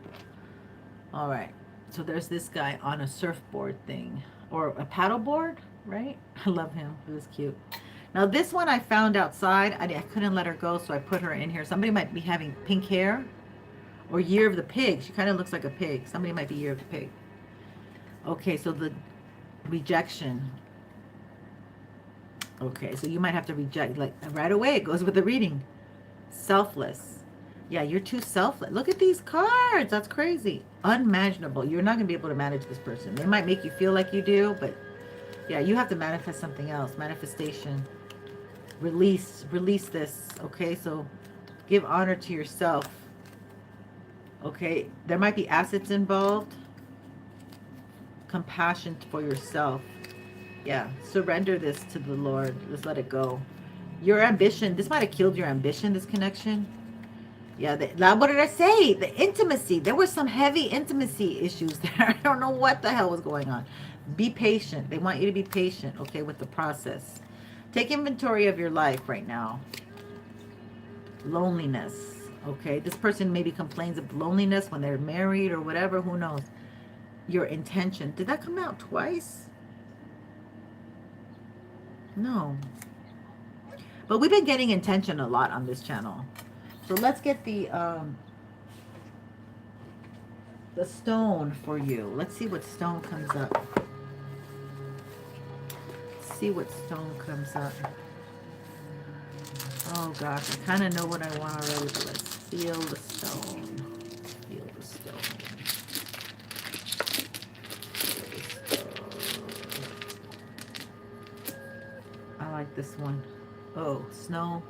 [SPEAKER 2] All right. So there's this guy on a surfboard thing. Or a paddleboard, right? I love him. He was cute. Now this one I found outside. I couldn't let her go, so I put her in here. Somebody might be having pink hair. Or Year of the Pig. She kind of looks like a pig. Somebody might be Year of the Pig. Okay, so the rejection. Okay, so you might have to reject. Like right away, it goes with the reading. Selfless. Yeah, you're too selfless. Look at these cards. That's crazy. Unmanageable. You're not going to be able to manage this person. They might make you feel like you do, but yeah, you have to manifest something else. Manifestation. Release this. Okay, so give honor to yourself. Okay, there might be assets involved. Compassion for yourself. Yeah, surrender this to the Lord. Just let it go. Your ambition. This might have killed your ambition, this connection. Yeah, what did I say? The intimacy. There were some heavy intimacy issues there. I don't know what the hell was going on. Be patient. They want you to be patient, okay, with the process. Take inventory of your life right now. Loneliness, okay? This person maybe complains of loneliness when they're married or whatever. Who knows? Your intention. Did that come out twice? No. But we've been getting intention a lot on this channel. So let's get the stone for you. Let's see what stone comes up. See what stone comes up. Oh gosh, I kind of know what I want already, but let's feel the stone. Feel the stone. I like this one. Oh, snow.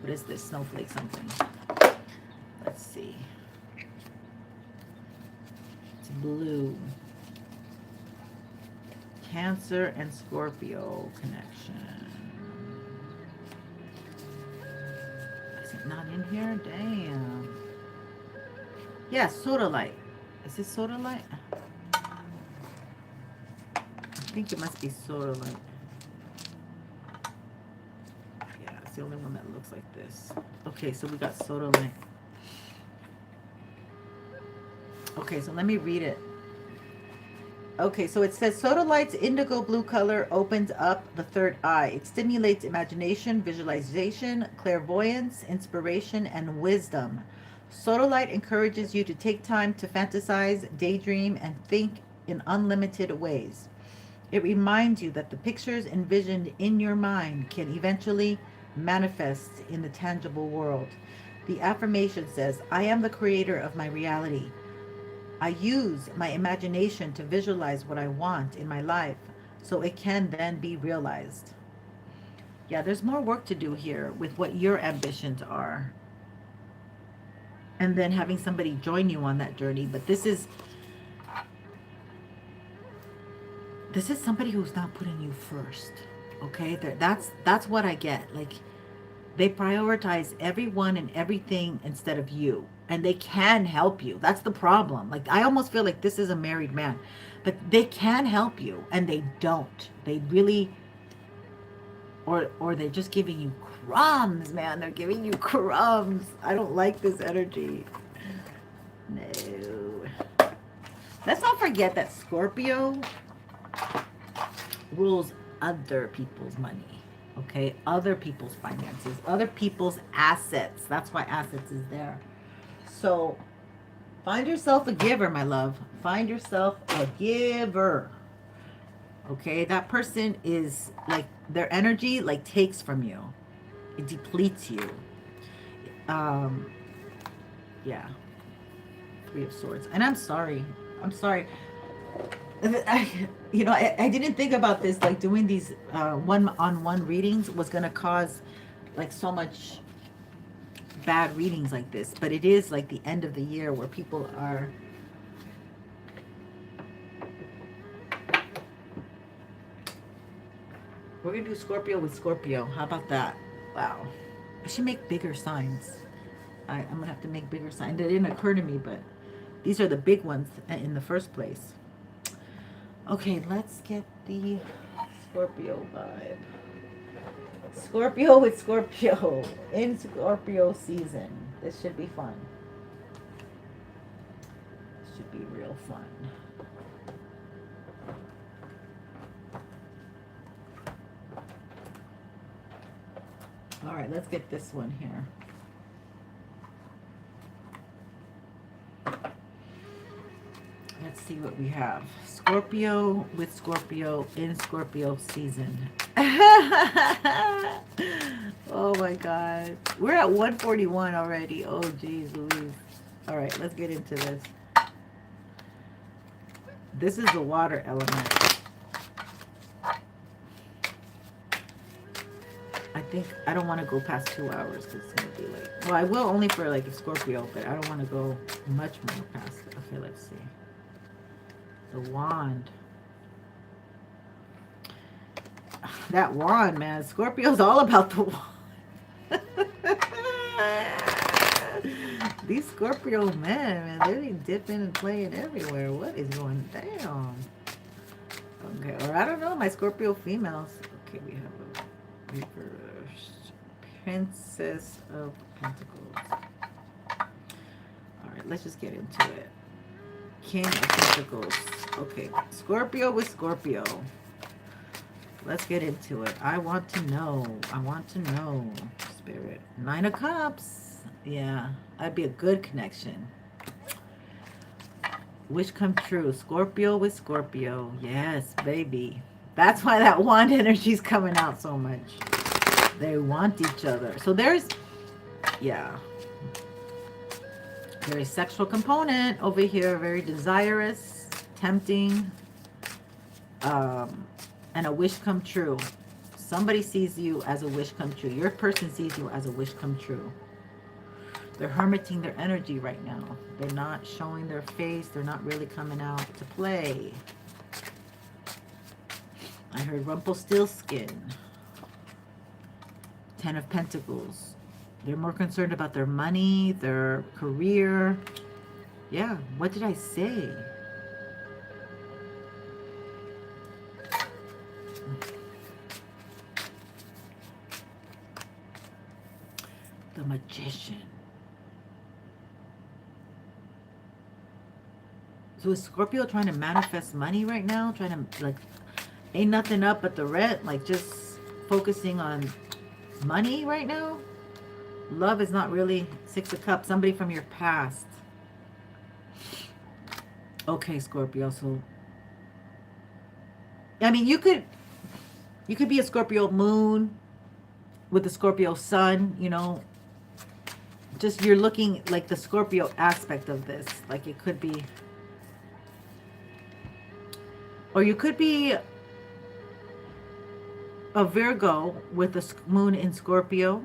[SPEAKER 2] What is this? Snowflake something. Let's see. It's blue. Cancer and Scorpio connection. Is it not in here? Damn. Yeah, sodalite. Is this sodalite? I think it must be sodalite. The only one that looks like this. Okay, so we got sodalite. Okay, so let me read it. Okay, so it says sodalite's indigo blue color opens up the third eye. It stimulates imagination, visualization, clairvoyance, inspiration, and wisdom. Sodalite encourages you to take time to fantasize, daydream, and think in unlimited ways. It reminds you that the pictures envisioned in your mind can eventually manifest in the tangible world. The affirmation says, I am the creator of my reality. I use my imagination to visualize what I want in my life so it can then be realized. Yeah, there's more work to do here with what your ambitions are. And then having somebody join you on that journey. But this is somebody who's not putting you first. Okay, that's what I get. Like, they prioritize everyone and everything instead of you, and they can help you. That's the problem. Like, I almost feel like this is a married man, but they can help you, and they don't. They really, or they're just giving you crumbs, man. They're giving you crumbs. I don't like this energy. No. Let's not forget that Scorpio rules other people's money, okay? Other people's finances, other people's assets. That's why assets is there. So find yourself a giver, my love. Find yourself a giver. Okay, that person is like, their energy like takes from you. It depletes you. Yeah. Three of Swords. And I'm sorry. I'm sorry. I didn't think about this, like doing these one-on-one readings was going to cause like so much bad readings like this. But it is like the end of the year where people are... We're going to do Scorpio with Scorpio. How about that? Wow. I should make bigger signs. I'm going to have to make bigger signs. It didn't occur to me, but these are the big ones in the first place. Okay, let's get the Scorpio vibe. Scorpio with Scorpio in Scorpio season. This should be fun. This should be real fun. All right, let's get this one here. Let's see what we have. Scorpio with Scorpio in Scorpio season. Oh my God. We're at 141 already. Oh geez Louise. All right, let's get into this. This is the water element. I don't want to go past 2 hours because it's going to be late. Well, I will only for like a Scorpio, but I don't want to go much more past it. Okay, let's see. The wand. That wand, man. Scorpio's all about the wand. These Scorpio men, man, they be dipping and playing everywhere. What is going down? Okay, or I don't know, my Scorpio females. Okay, we have a reversed Princess of Pentacles. All right, let's just get into it. King of Pentacles. Okay, Scorpio with Scorpio. Let's get into it. I want to know. I want to know. Spirit. 9 of Cups. Yeah, that'd be a good connection. Wish come true. Scorpio with Scorpio. Yes, baby. That's why that wand energy is coming out so much. They want each other. So there's, yeah. Very sexual component over here. Very desirous, tempting, and a wish come true. Somebody sees you as a wish come true. Your person sees you as a wish come true. They're hermiting their energy right now. They're not showing their face. They're not really coming out to play. I heard Rumpelstiltskin. 10 of Pentacles. They're more concerned about their money, their career. Yeah, what did I say? The Magician. So is Scorpio trying to manifest money right now? Trying to, like, ain't nothing up but the rent? Like, just focusing on money right now? Love is not really 6 of Cups. Somebody from your past. Okay, Scorpio. So, I mean, you could be a Scorpio moon with the Scorpio sun, you know. Just you're looking like the Scorpio aspect of this. Like it could be, or you could be a Virgo with a moon in Scorpio,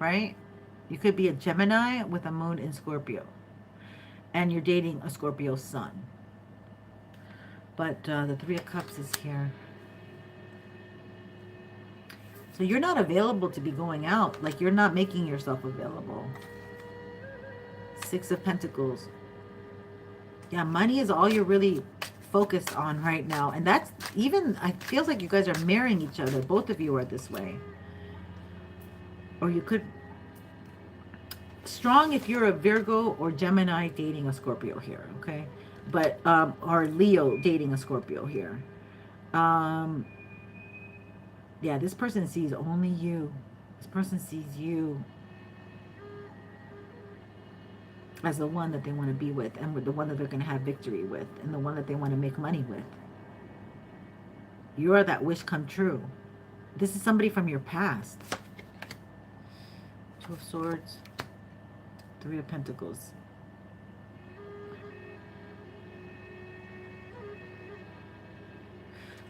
[SPEAKER 2] right? You could be a Gemini with a moon in Scorpio, and you're dating a Scorpio sun. But the 3 of Cups is here. So you're not available to be going out. Like you're not making yourself available. 6 of Pentacles. Yeah, money is all you're really focused on right now. And that's even, I feels like you guys are marrying each other. Both of you are this way. Or you could, strong if you're a Virgo or Gemini dating a Scorpio here, okay? But, or Leo dating a Scorpio here. Yeah, this person sees only you. This person sees you. as the one that they want to be with, and with the one that they're going to have victory with, and the one that they want to make money with. You are that wish come true. This is somebody from your past. Two of Swords, Three of Pentacles.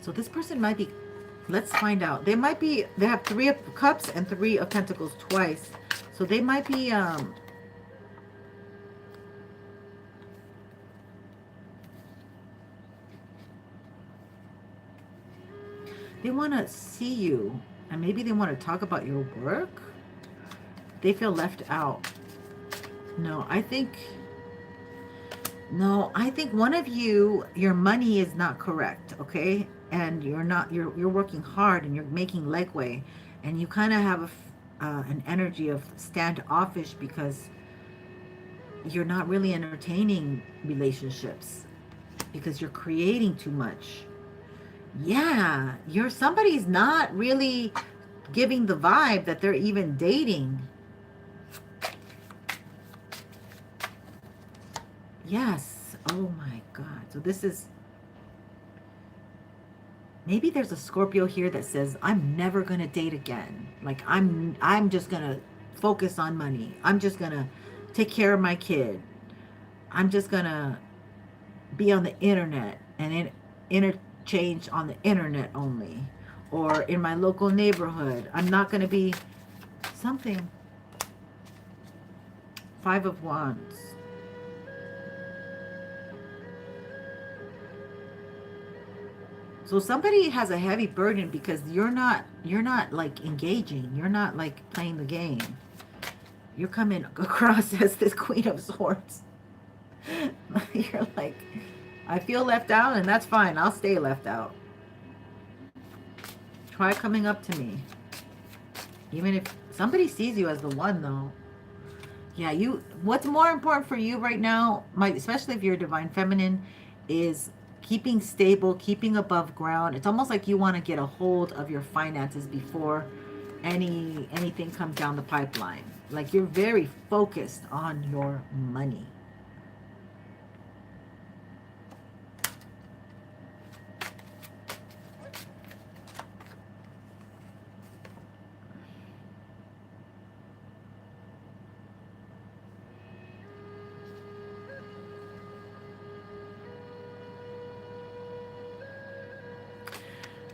[SPEAKER 2] So this person might be, let's find out. They might be, they have Three of Cups and Three of Pentacles twice. So they might be, they want to see you, and maybe they want to talk about your work. They feel left out. No, I think one of you, your money is not correct, okay? And you're working hard and you're making legway, and you kind of have an energy of standoffish because you're not really entertaining relationships because you're creating too much. Yeah, somebody's not really giving the vibe that they're even dating. Yes. Oh my God. So this is, maybe there's a Scorpio here that says, I'm never going to date again. Like I'm just going to focus on money. I'm just going to take care of my kid. I'm just going to be on the internet and interchange on the internet only, or in my local neighborhood. I'm not going to be something. Five of Wands. So somebody has a heavy burden because you're not like engaging. You're not like playing the game. You're coming across as this Queen of Swords. You're like, I feel left out, and that's fine. I'll stay left out. Try coming up to me. Even if somebody sees you as the one, though. Yeah, what's more important for you right now, especially if you're a divine feminine, is keeping stable, keeping above ground. It's almost like you want to get a hold of your finances before anything comes down the pipeline. Like you're very focused on your money.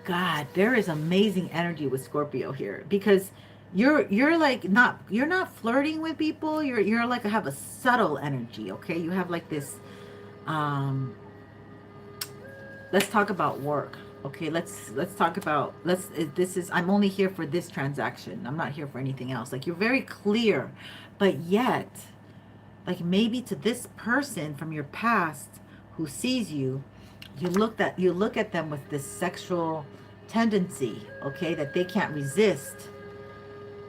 [SPEAKER 2] God, there is amazing energy with Scorpio here, because you're like you're not flirting with people. You're like have a subtle energy, okay? You have like this let's talk about work. Okay, let's talk about I'm only here for this transaction. I'm not here for anything else. Like you're very clear, but yet like maybe to this person from your past who sees you, you look at them with this sexual tendency, okay, that they can't resist.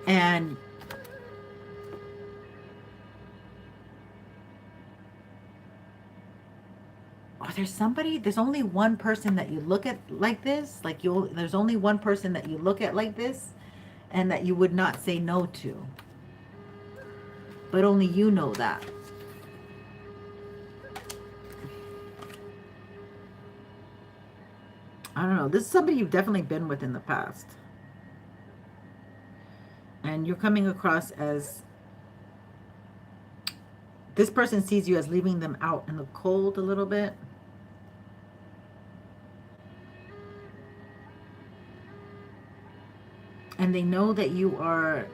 [SPEAKER 2] And there's only one person that you look at like this, there's only one person that you look at like this and that you would not say no to. But only you know that. I don't know. This is somebody you've definitely been with in the past. And you're coming across as, this person sees you as leaving them out in the cold a little bit. And they know that you are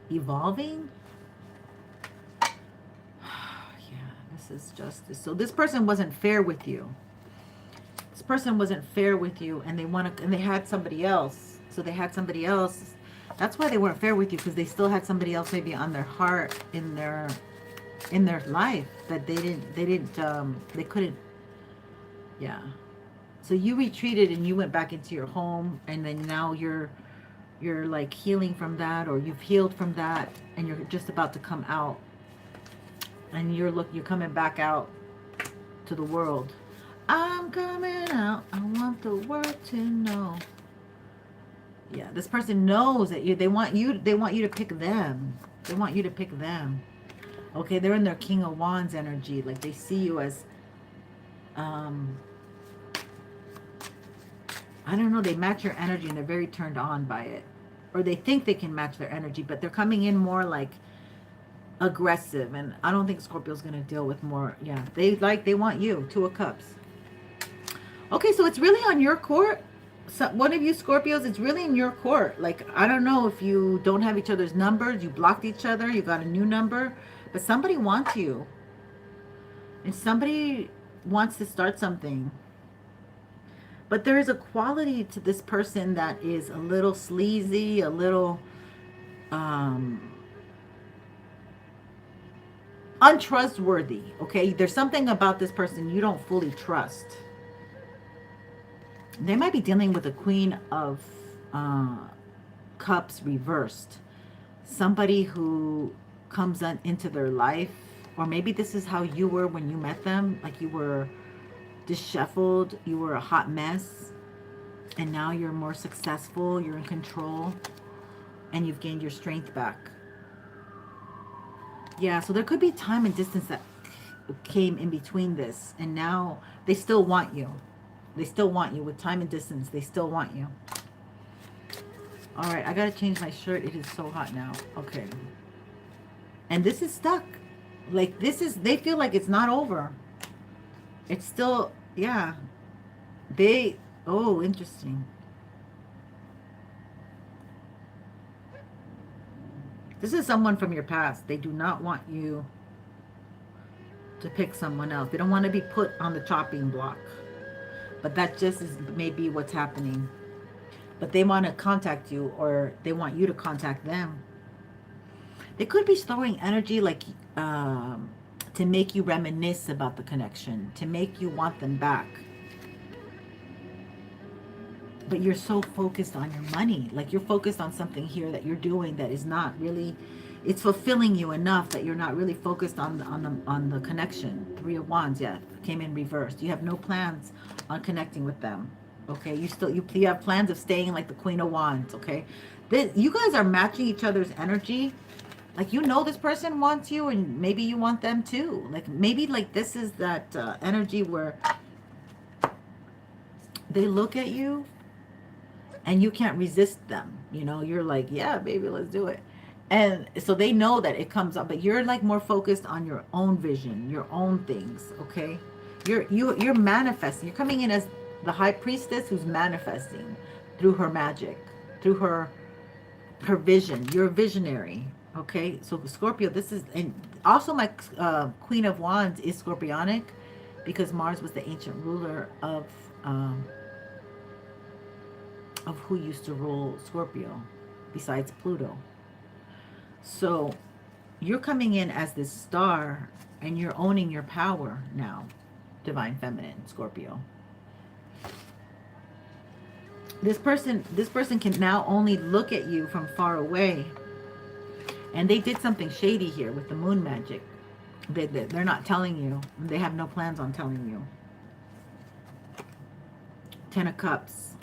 [SPEAKER 2] evolving. Is justice. So this person wasn't fair with you. This person wasn't fair with you, and they had somebody else. So they had somebody else. That's why they weren't fair with you, because they still had somebody else maybe on their heart, in their life, that they couldn't. Yeah. So you retreated and you went back into your home, and then now you're like healing from that, or you've healed from that, and you're just about to come out. And you're coming back out to the world. I'm coming out. I want the world to know. Yeah, this person knows that they want you to pick them. They want you to pick them. Okay, they're in their King of Wands energy. Like they see you as, I don't know, they match your energy and they're very turned on by it. Or they think they can match their energy, but they're coming in more like aggressive. And I don't think Scorpio's going to deal with more. Yeah, they want you. Two of Cups. Okay, so it's really on your court. So one of you Scorpios, it's really in your court. Like, I don't know if you don't have each other's numbers, you blocked each other, you got a new number, but somebody wants you. And somebody wants to start something. But there is a quality to this person that is a little sleazy, a little untrustworthy, okay? There's something about this person you don't fully trust. They might be dealing with a Queen of Cups reversed. Somebody who comes into their life, or maybe this is how you were when you met them, like you were disheveled, you were a hot mess, and now you're more successful, you're in control, and you've gained your strength back. Yeah, so there could be time and distance that came in between this, and now they still want you. They still want you with time and distance. They still want you. All right, I got to change my shirt. It is so hot now. Okay. And this is stuck. Like this is, they feel like it's not over. It's still, yeah. Oh, interesting. This is someone from your past. They do not want you to pick someone else. They don't want to be put on the chopping block. But that just is maybe what's happening. But they want to contact you, or they want you to contact them. They could be throwing energy like to make you reminisce about the connection, to make you want them back. But you're so focused on your money. Like you're focused on something here that you're doing that is not really, it's fulfilling you enough that you're not really focused on the connection. Three of Wands, yeah, came in reversed. You have no plans on connecting with them. Okay, you have plans of staying like the Queen of Wands. Okay, you guys are matching each other's energy. Like you know this person wants you, and maybe you want them too. Like maybe like this is that energy where they look at you and you can't resist them. You know, you're like, yeah, baby, let's do it. And so they know that it comes up, but you're like more focused on your own vision, your own things, okay? You're manifesting. You're coming in as the High Priestess who's manifesting through her magic, through her vision. You're a visionary, okay? So Scorpio, this is, and also my Queen of Wands is Scorpionic because Mars was the ancient ruler of who used to rule Scorpio besides Pluto. So you're coming in as this star and you're owning your power now, Divine Feminine, Scorpio. This person can now only look at you from far away. And they did something shady here with the moon magic. They're not telling you. They have no plans on telling you. Ten of Cups.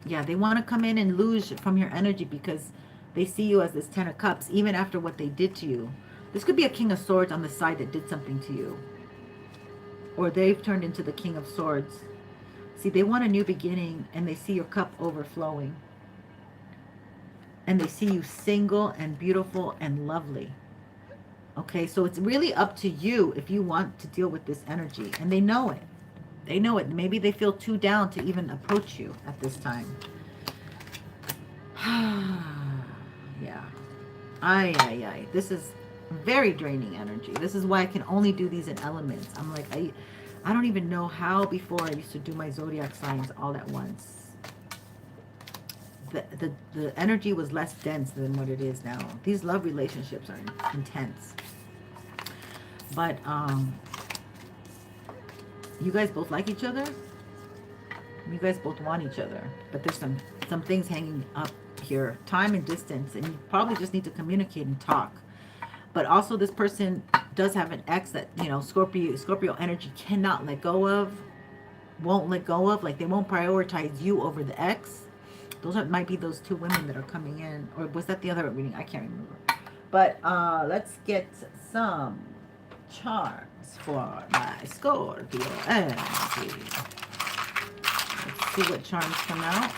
[SPEAKER 2] Yeah, they want to come in and lose from your energy because they see you as this Ten of Cups, even after what they did to you. This could be a King of Swords on the side that did something to you. Or they've turned into the King of Swords. See, they want a new beginning, and they see your cup overflowing. And they see you single and beautiful and lovely. Okay, so it's really up to you if you want to deal with this energy. And they know it. They know it. Maybe they feel too down to even approach you at this time. Yeah. Ay. This is very draining energy. This is why I can only do these in elements. I'm like, I don't even know how before I used to do my zodiac signs all at once. The energy was less dense than what it is now. These love relationships are intense. But you guys both like each other. You guys both want each other. But there's some things hanging up here. Time and distance. And you probably just need to communicate and talk. But also this person does have an ex that, you know, Scorpio energy cannot let go of. Won't let go of. Like they won't prioritize you over the ex. might be those two women that are coming in. Or was that the other reading? I can't remember. But let's get some charms for my Scorpio energy. Let's see what charms come out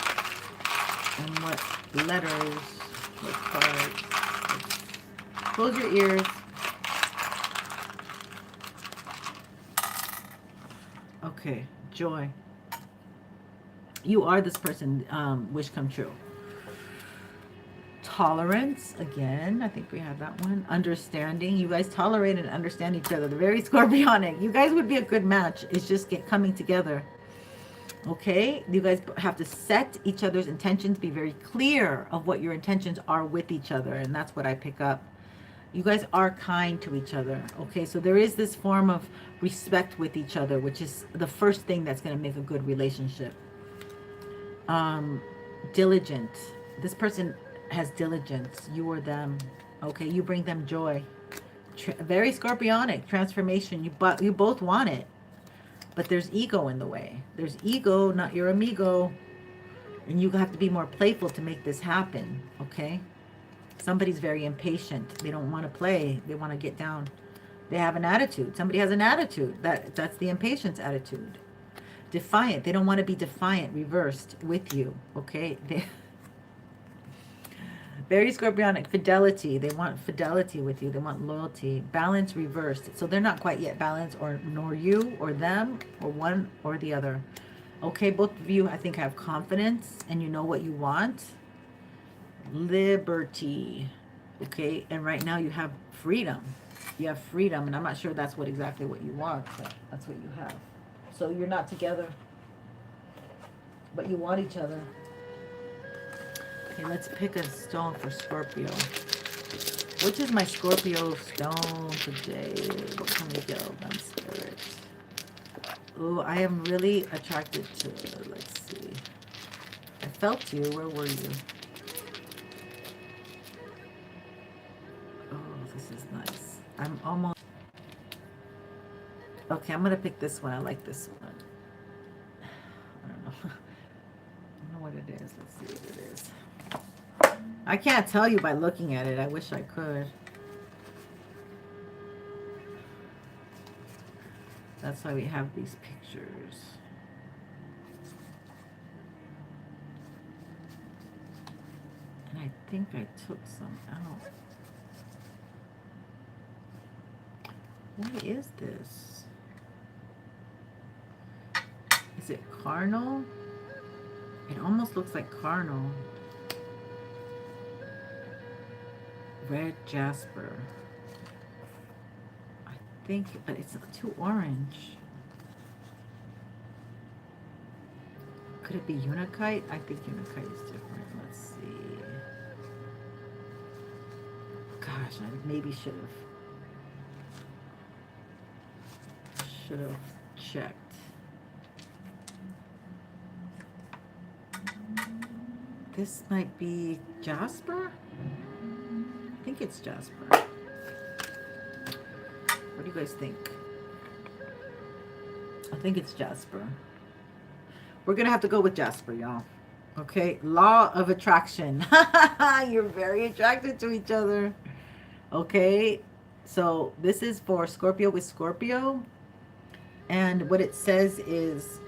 [SPEAKER 2] and what letters, what cards. Close your ears. Okay, joy. You are this person, wish come true. Tolerance, again, I think we have that one. Understanding, you guys tolerate and understand each other. They're very scorpionic. You guys would be a good match. It's just coming together. Okay, you guys have to set each other's intentions, be very clear of what your intentions are with each other, and that's what I pick up. You guys are kind to each other. Okay, so there is this form of respect with each other, which is the first thing that's going to make a good relationship. Diligent. This person has diligence. You or them. Okay, you bring them joy. Very scorpionic transformation. You both want it, but there's ego in the way. There's ego, not your amigo, and you have to be more playful to make this happen. Okay, somebody's very impatient. They don't want to play. They want to get down. They have an attitude. Somebody has an attitude. That's the impatience attitude. Defiant. They don't want to be defiant, reversed with you. Okay. Very scorpionic. Fidelity. They want fidelity with you. They want loyalty. Balance reversed. So they're not quite yet balanced, or nor you or them or one or the other. Okay, both of you, I think, have confidence and you know what you want. Liberty. Okay, and right now you have freedom. You have freedom, and I'm not sure that's exactly what you want, but that's what you have. So you're not together, but you want each other. Okay, let's pick a stone for Scorpio. Which is my Scorpio stone today? What can we get of them, Spirit? Oh, I am really attracted to, let's see. I felt you. Where were you? Oh, this is nice. I'm almost... Okay, I'm going to pick this one. I like this one. I don't know. I don't know what it is. Let's see what it is. I can't tell you by looking at it. I wish I could. That's why we have these pictures. And I think I took some out. What is this? Is it carnal? It almost looks like carnal. Red jasper. I think, but it's too orange. Could it be unakite? I think unakite is different. Let's see. Gosh, I maybe should have checked. This might be jasper? I think it's jasper. What do you guys think? I think it's jasper. We're gonna have to go with jasper, y'all. Okay, law of attraction. You're very attracted to each other. Okay, so this is for Scorpio with Scorpio. And what it says is,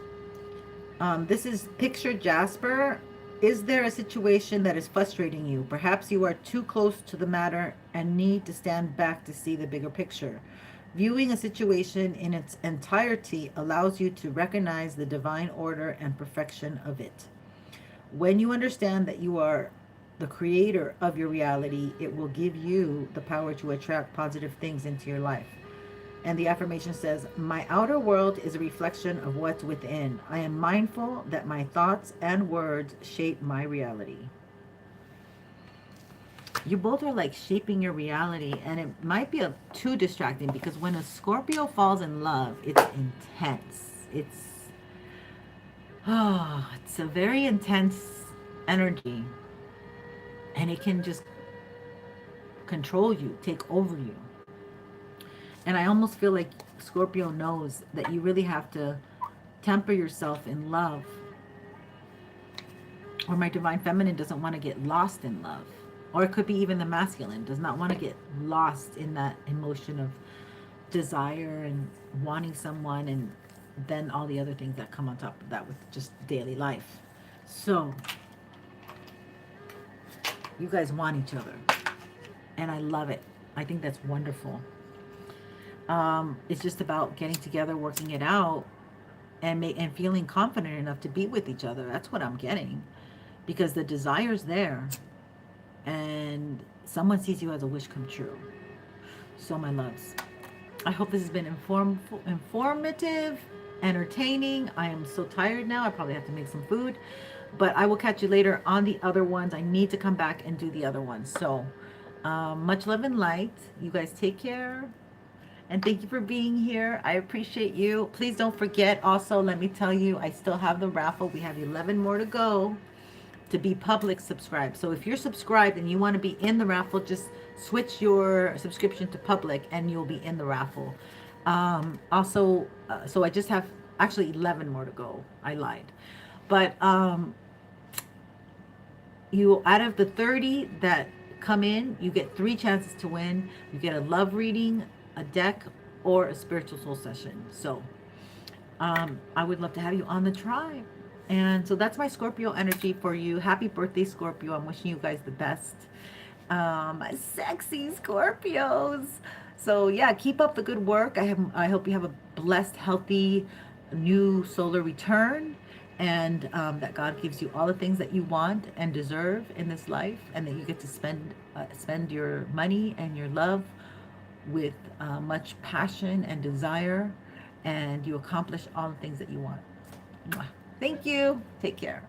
[SPEAKER 2] this is picture jasper. Is there a situation that is frustrating you? Perhaps you are too close to the matter and need to stand back to see the bigger picture. Viewing a situation in its entirety allows you to recognize the divine order and perfection of it. When you understand that you are the creator of your reality, it will give you the power to attract positive things into your life. And the affirmation says, my outer world is a reflection of what's within. I am mindful that my thoughts and words shape my reality. You both are like shaping your reality, and it might be too distracting, because when a Scorpio falls in love, it's intense. It's a very intense energy, and it can just control you, take over you. And I almost feel like Scorpio knows that you really have to temper yourself in love. Or my divine feminine doesn't want to get lost in love. Or it could be even the masculine does not want to get lost in that emotion of desire and wanting someone, and then all the other things that come on top of that with just daily life. So you guys want each other, and I love it. I think that's wonderful. It's just about getting together, working it out, and feeling confident enough to be with each other. That's what I'm getting, because the desire's there, and someone sees you as a wish come true. So my loves, I hope this has been informative, entertaining. I am so tired now. I probably have to make some food, but I will catch you later on the other ones. I need to come back and do the other ones. So much love and light. You guys take care. And thank you for being here. I appreciate you. Please don't forget also, let me tell you, I still have the raffle. We have 11 more to go to be public subscribed. So if you're subscribed and you want to be in the raffle, just switch your subscription to public and you'll be in the raffle. So I just have actually 11 more to go. I lied. But you, out of the 30 that come in, you get 3 chances to win. You get a love reading, a deck, or a spiritual soul session. So I would love to have you on the tribe. And so that's my Scorpio energy for you. Happy birthday, Scorpio. I'm wishing you guys the best. My sexy Scorpios. So yeah, keep up the good work. I hope you have a blessed, healthy new solar return, and that God gives you all the things that you want and deserve in this life, and that you get to spend your money and your love with much passion and desire, and you accomplish all the things that you want. Mwah. Thank you. Take care.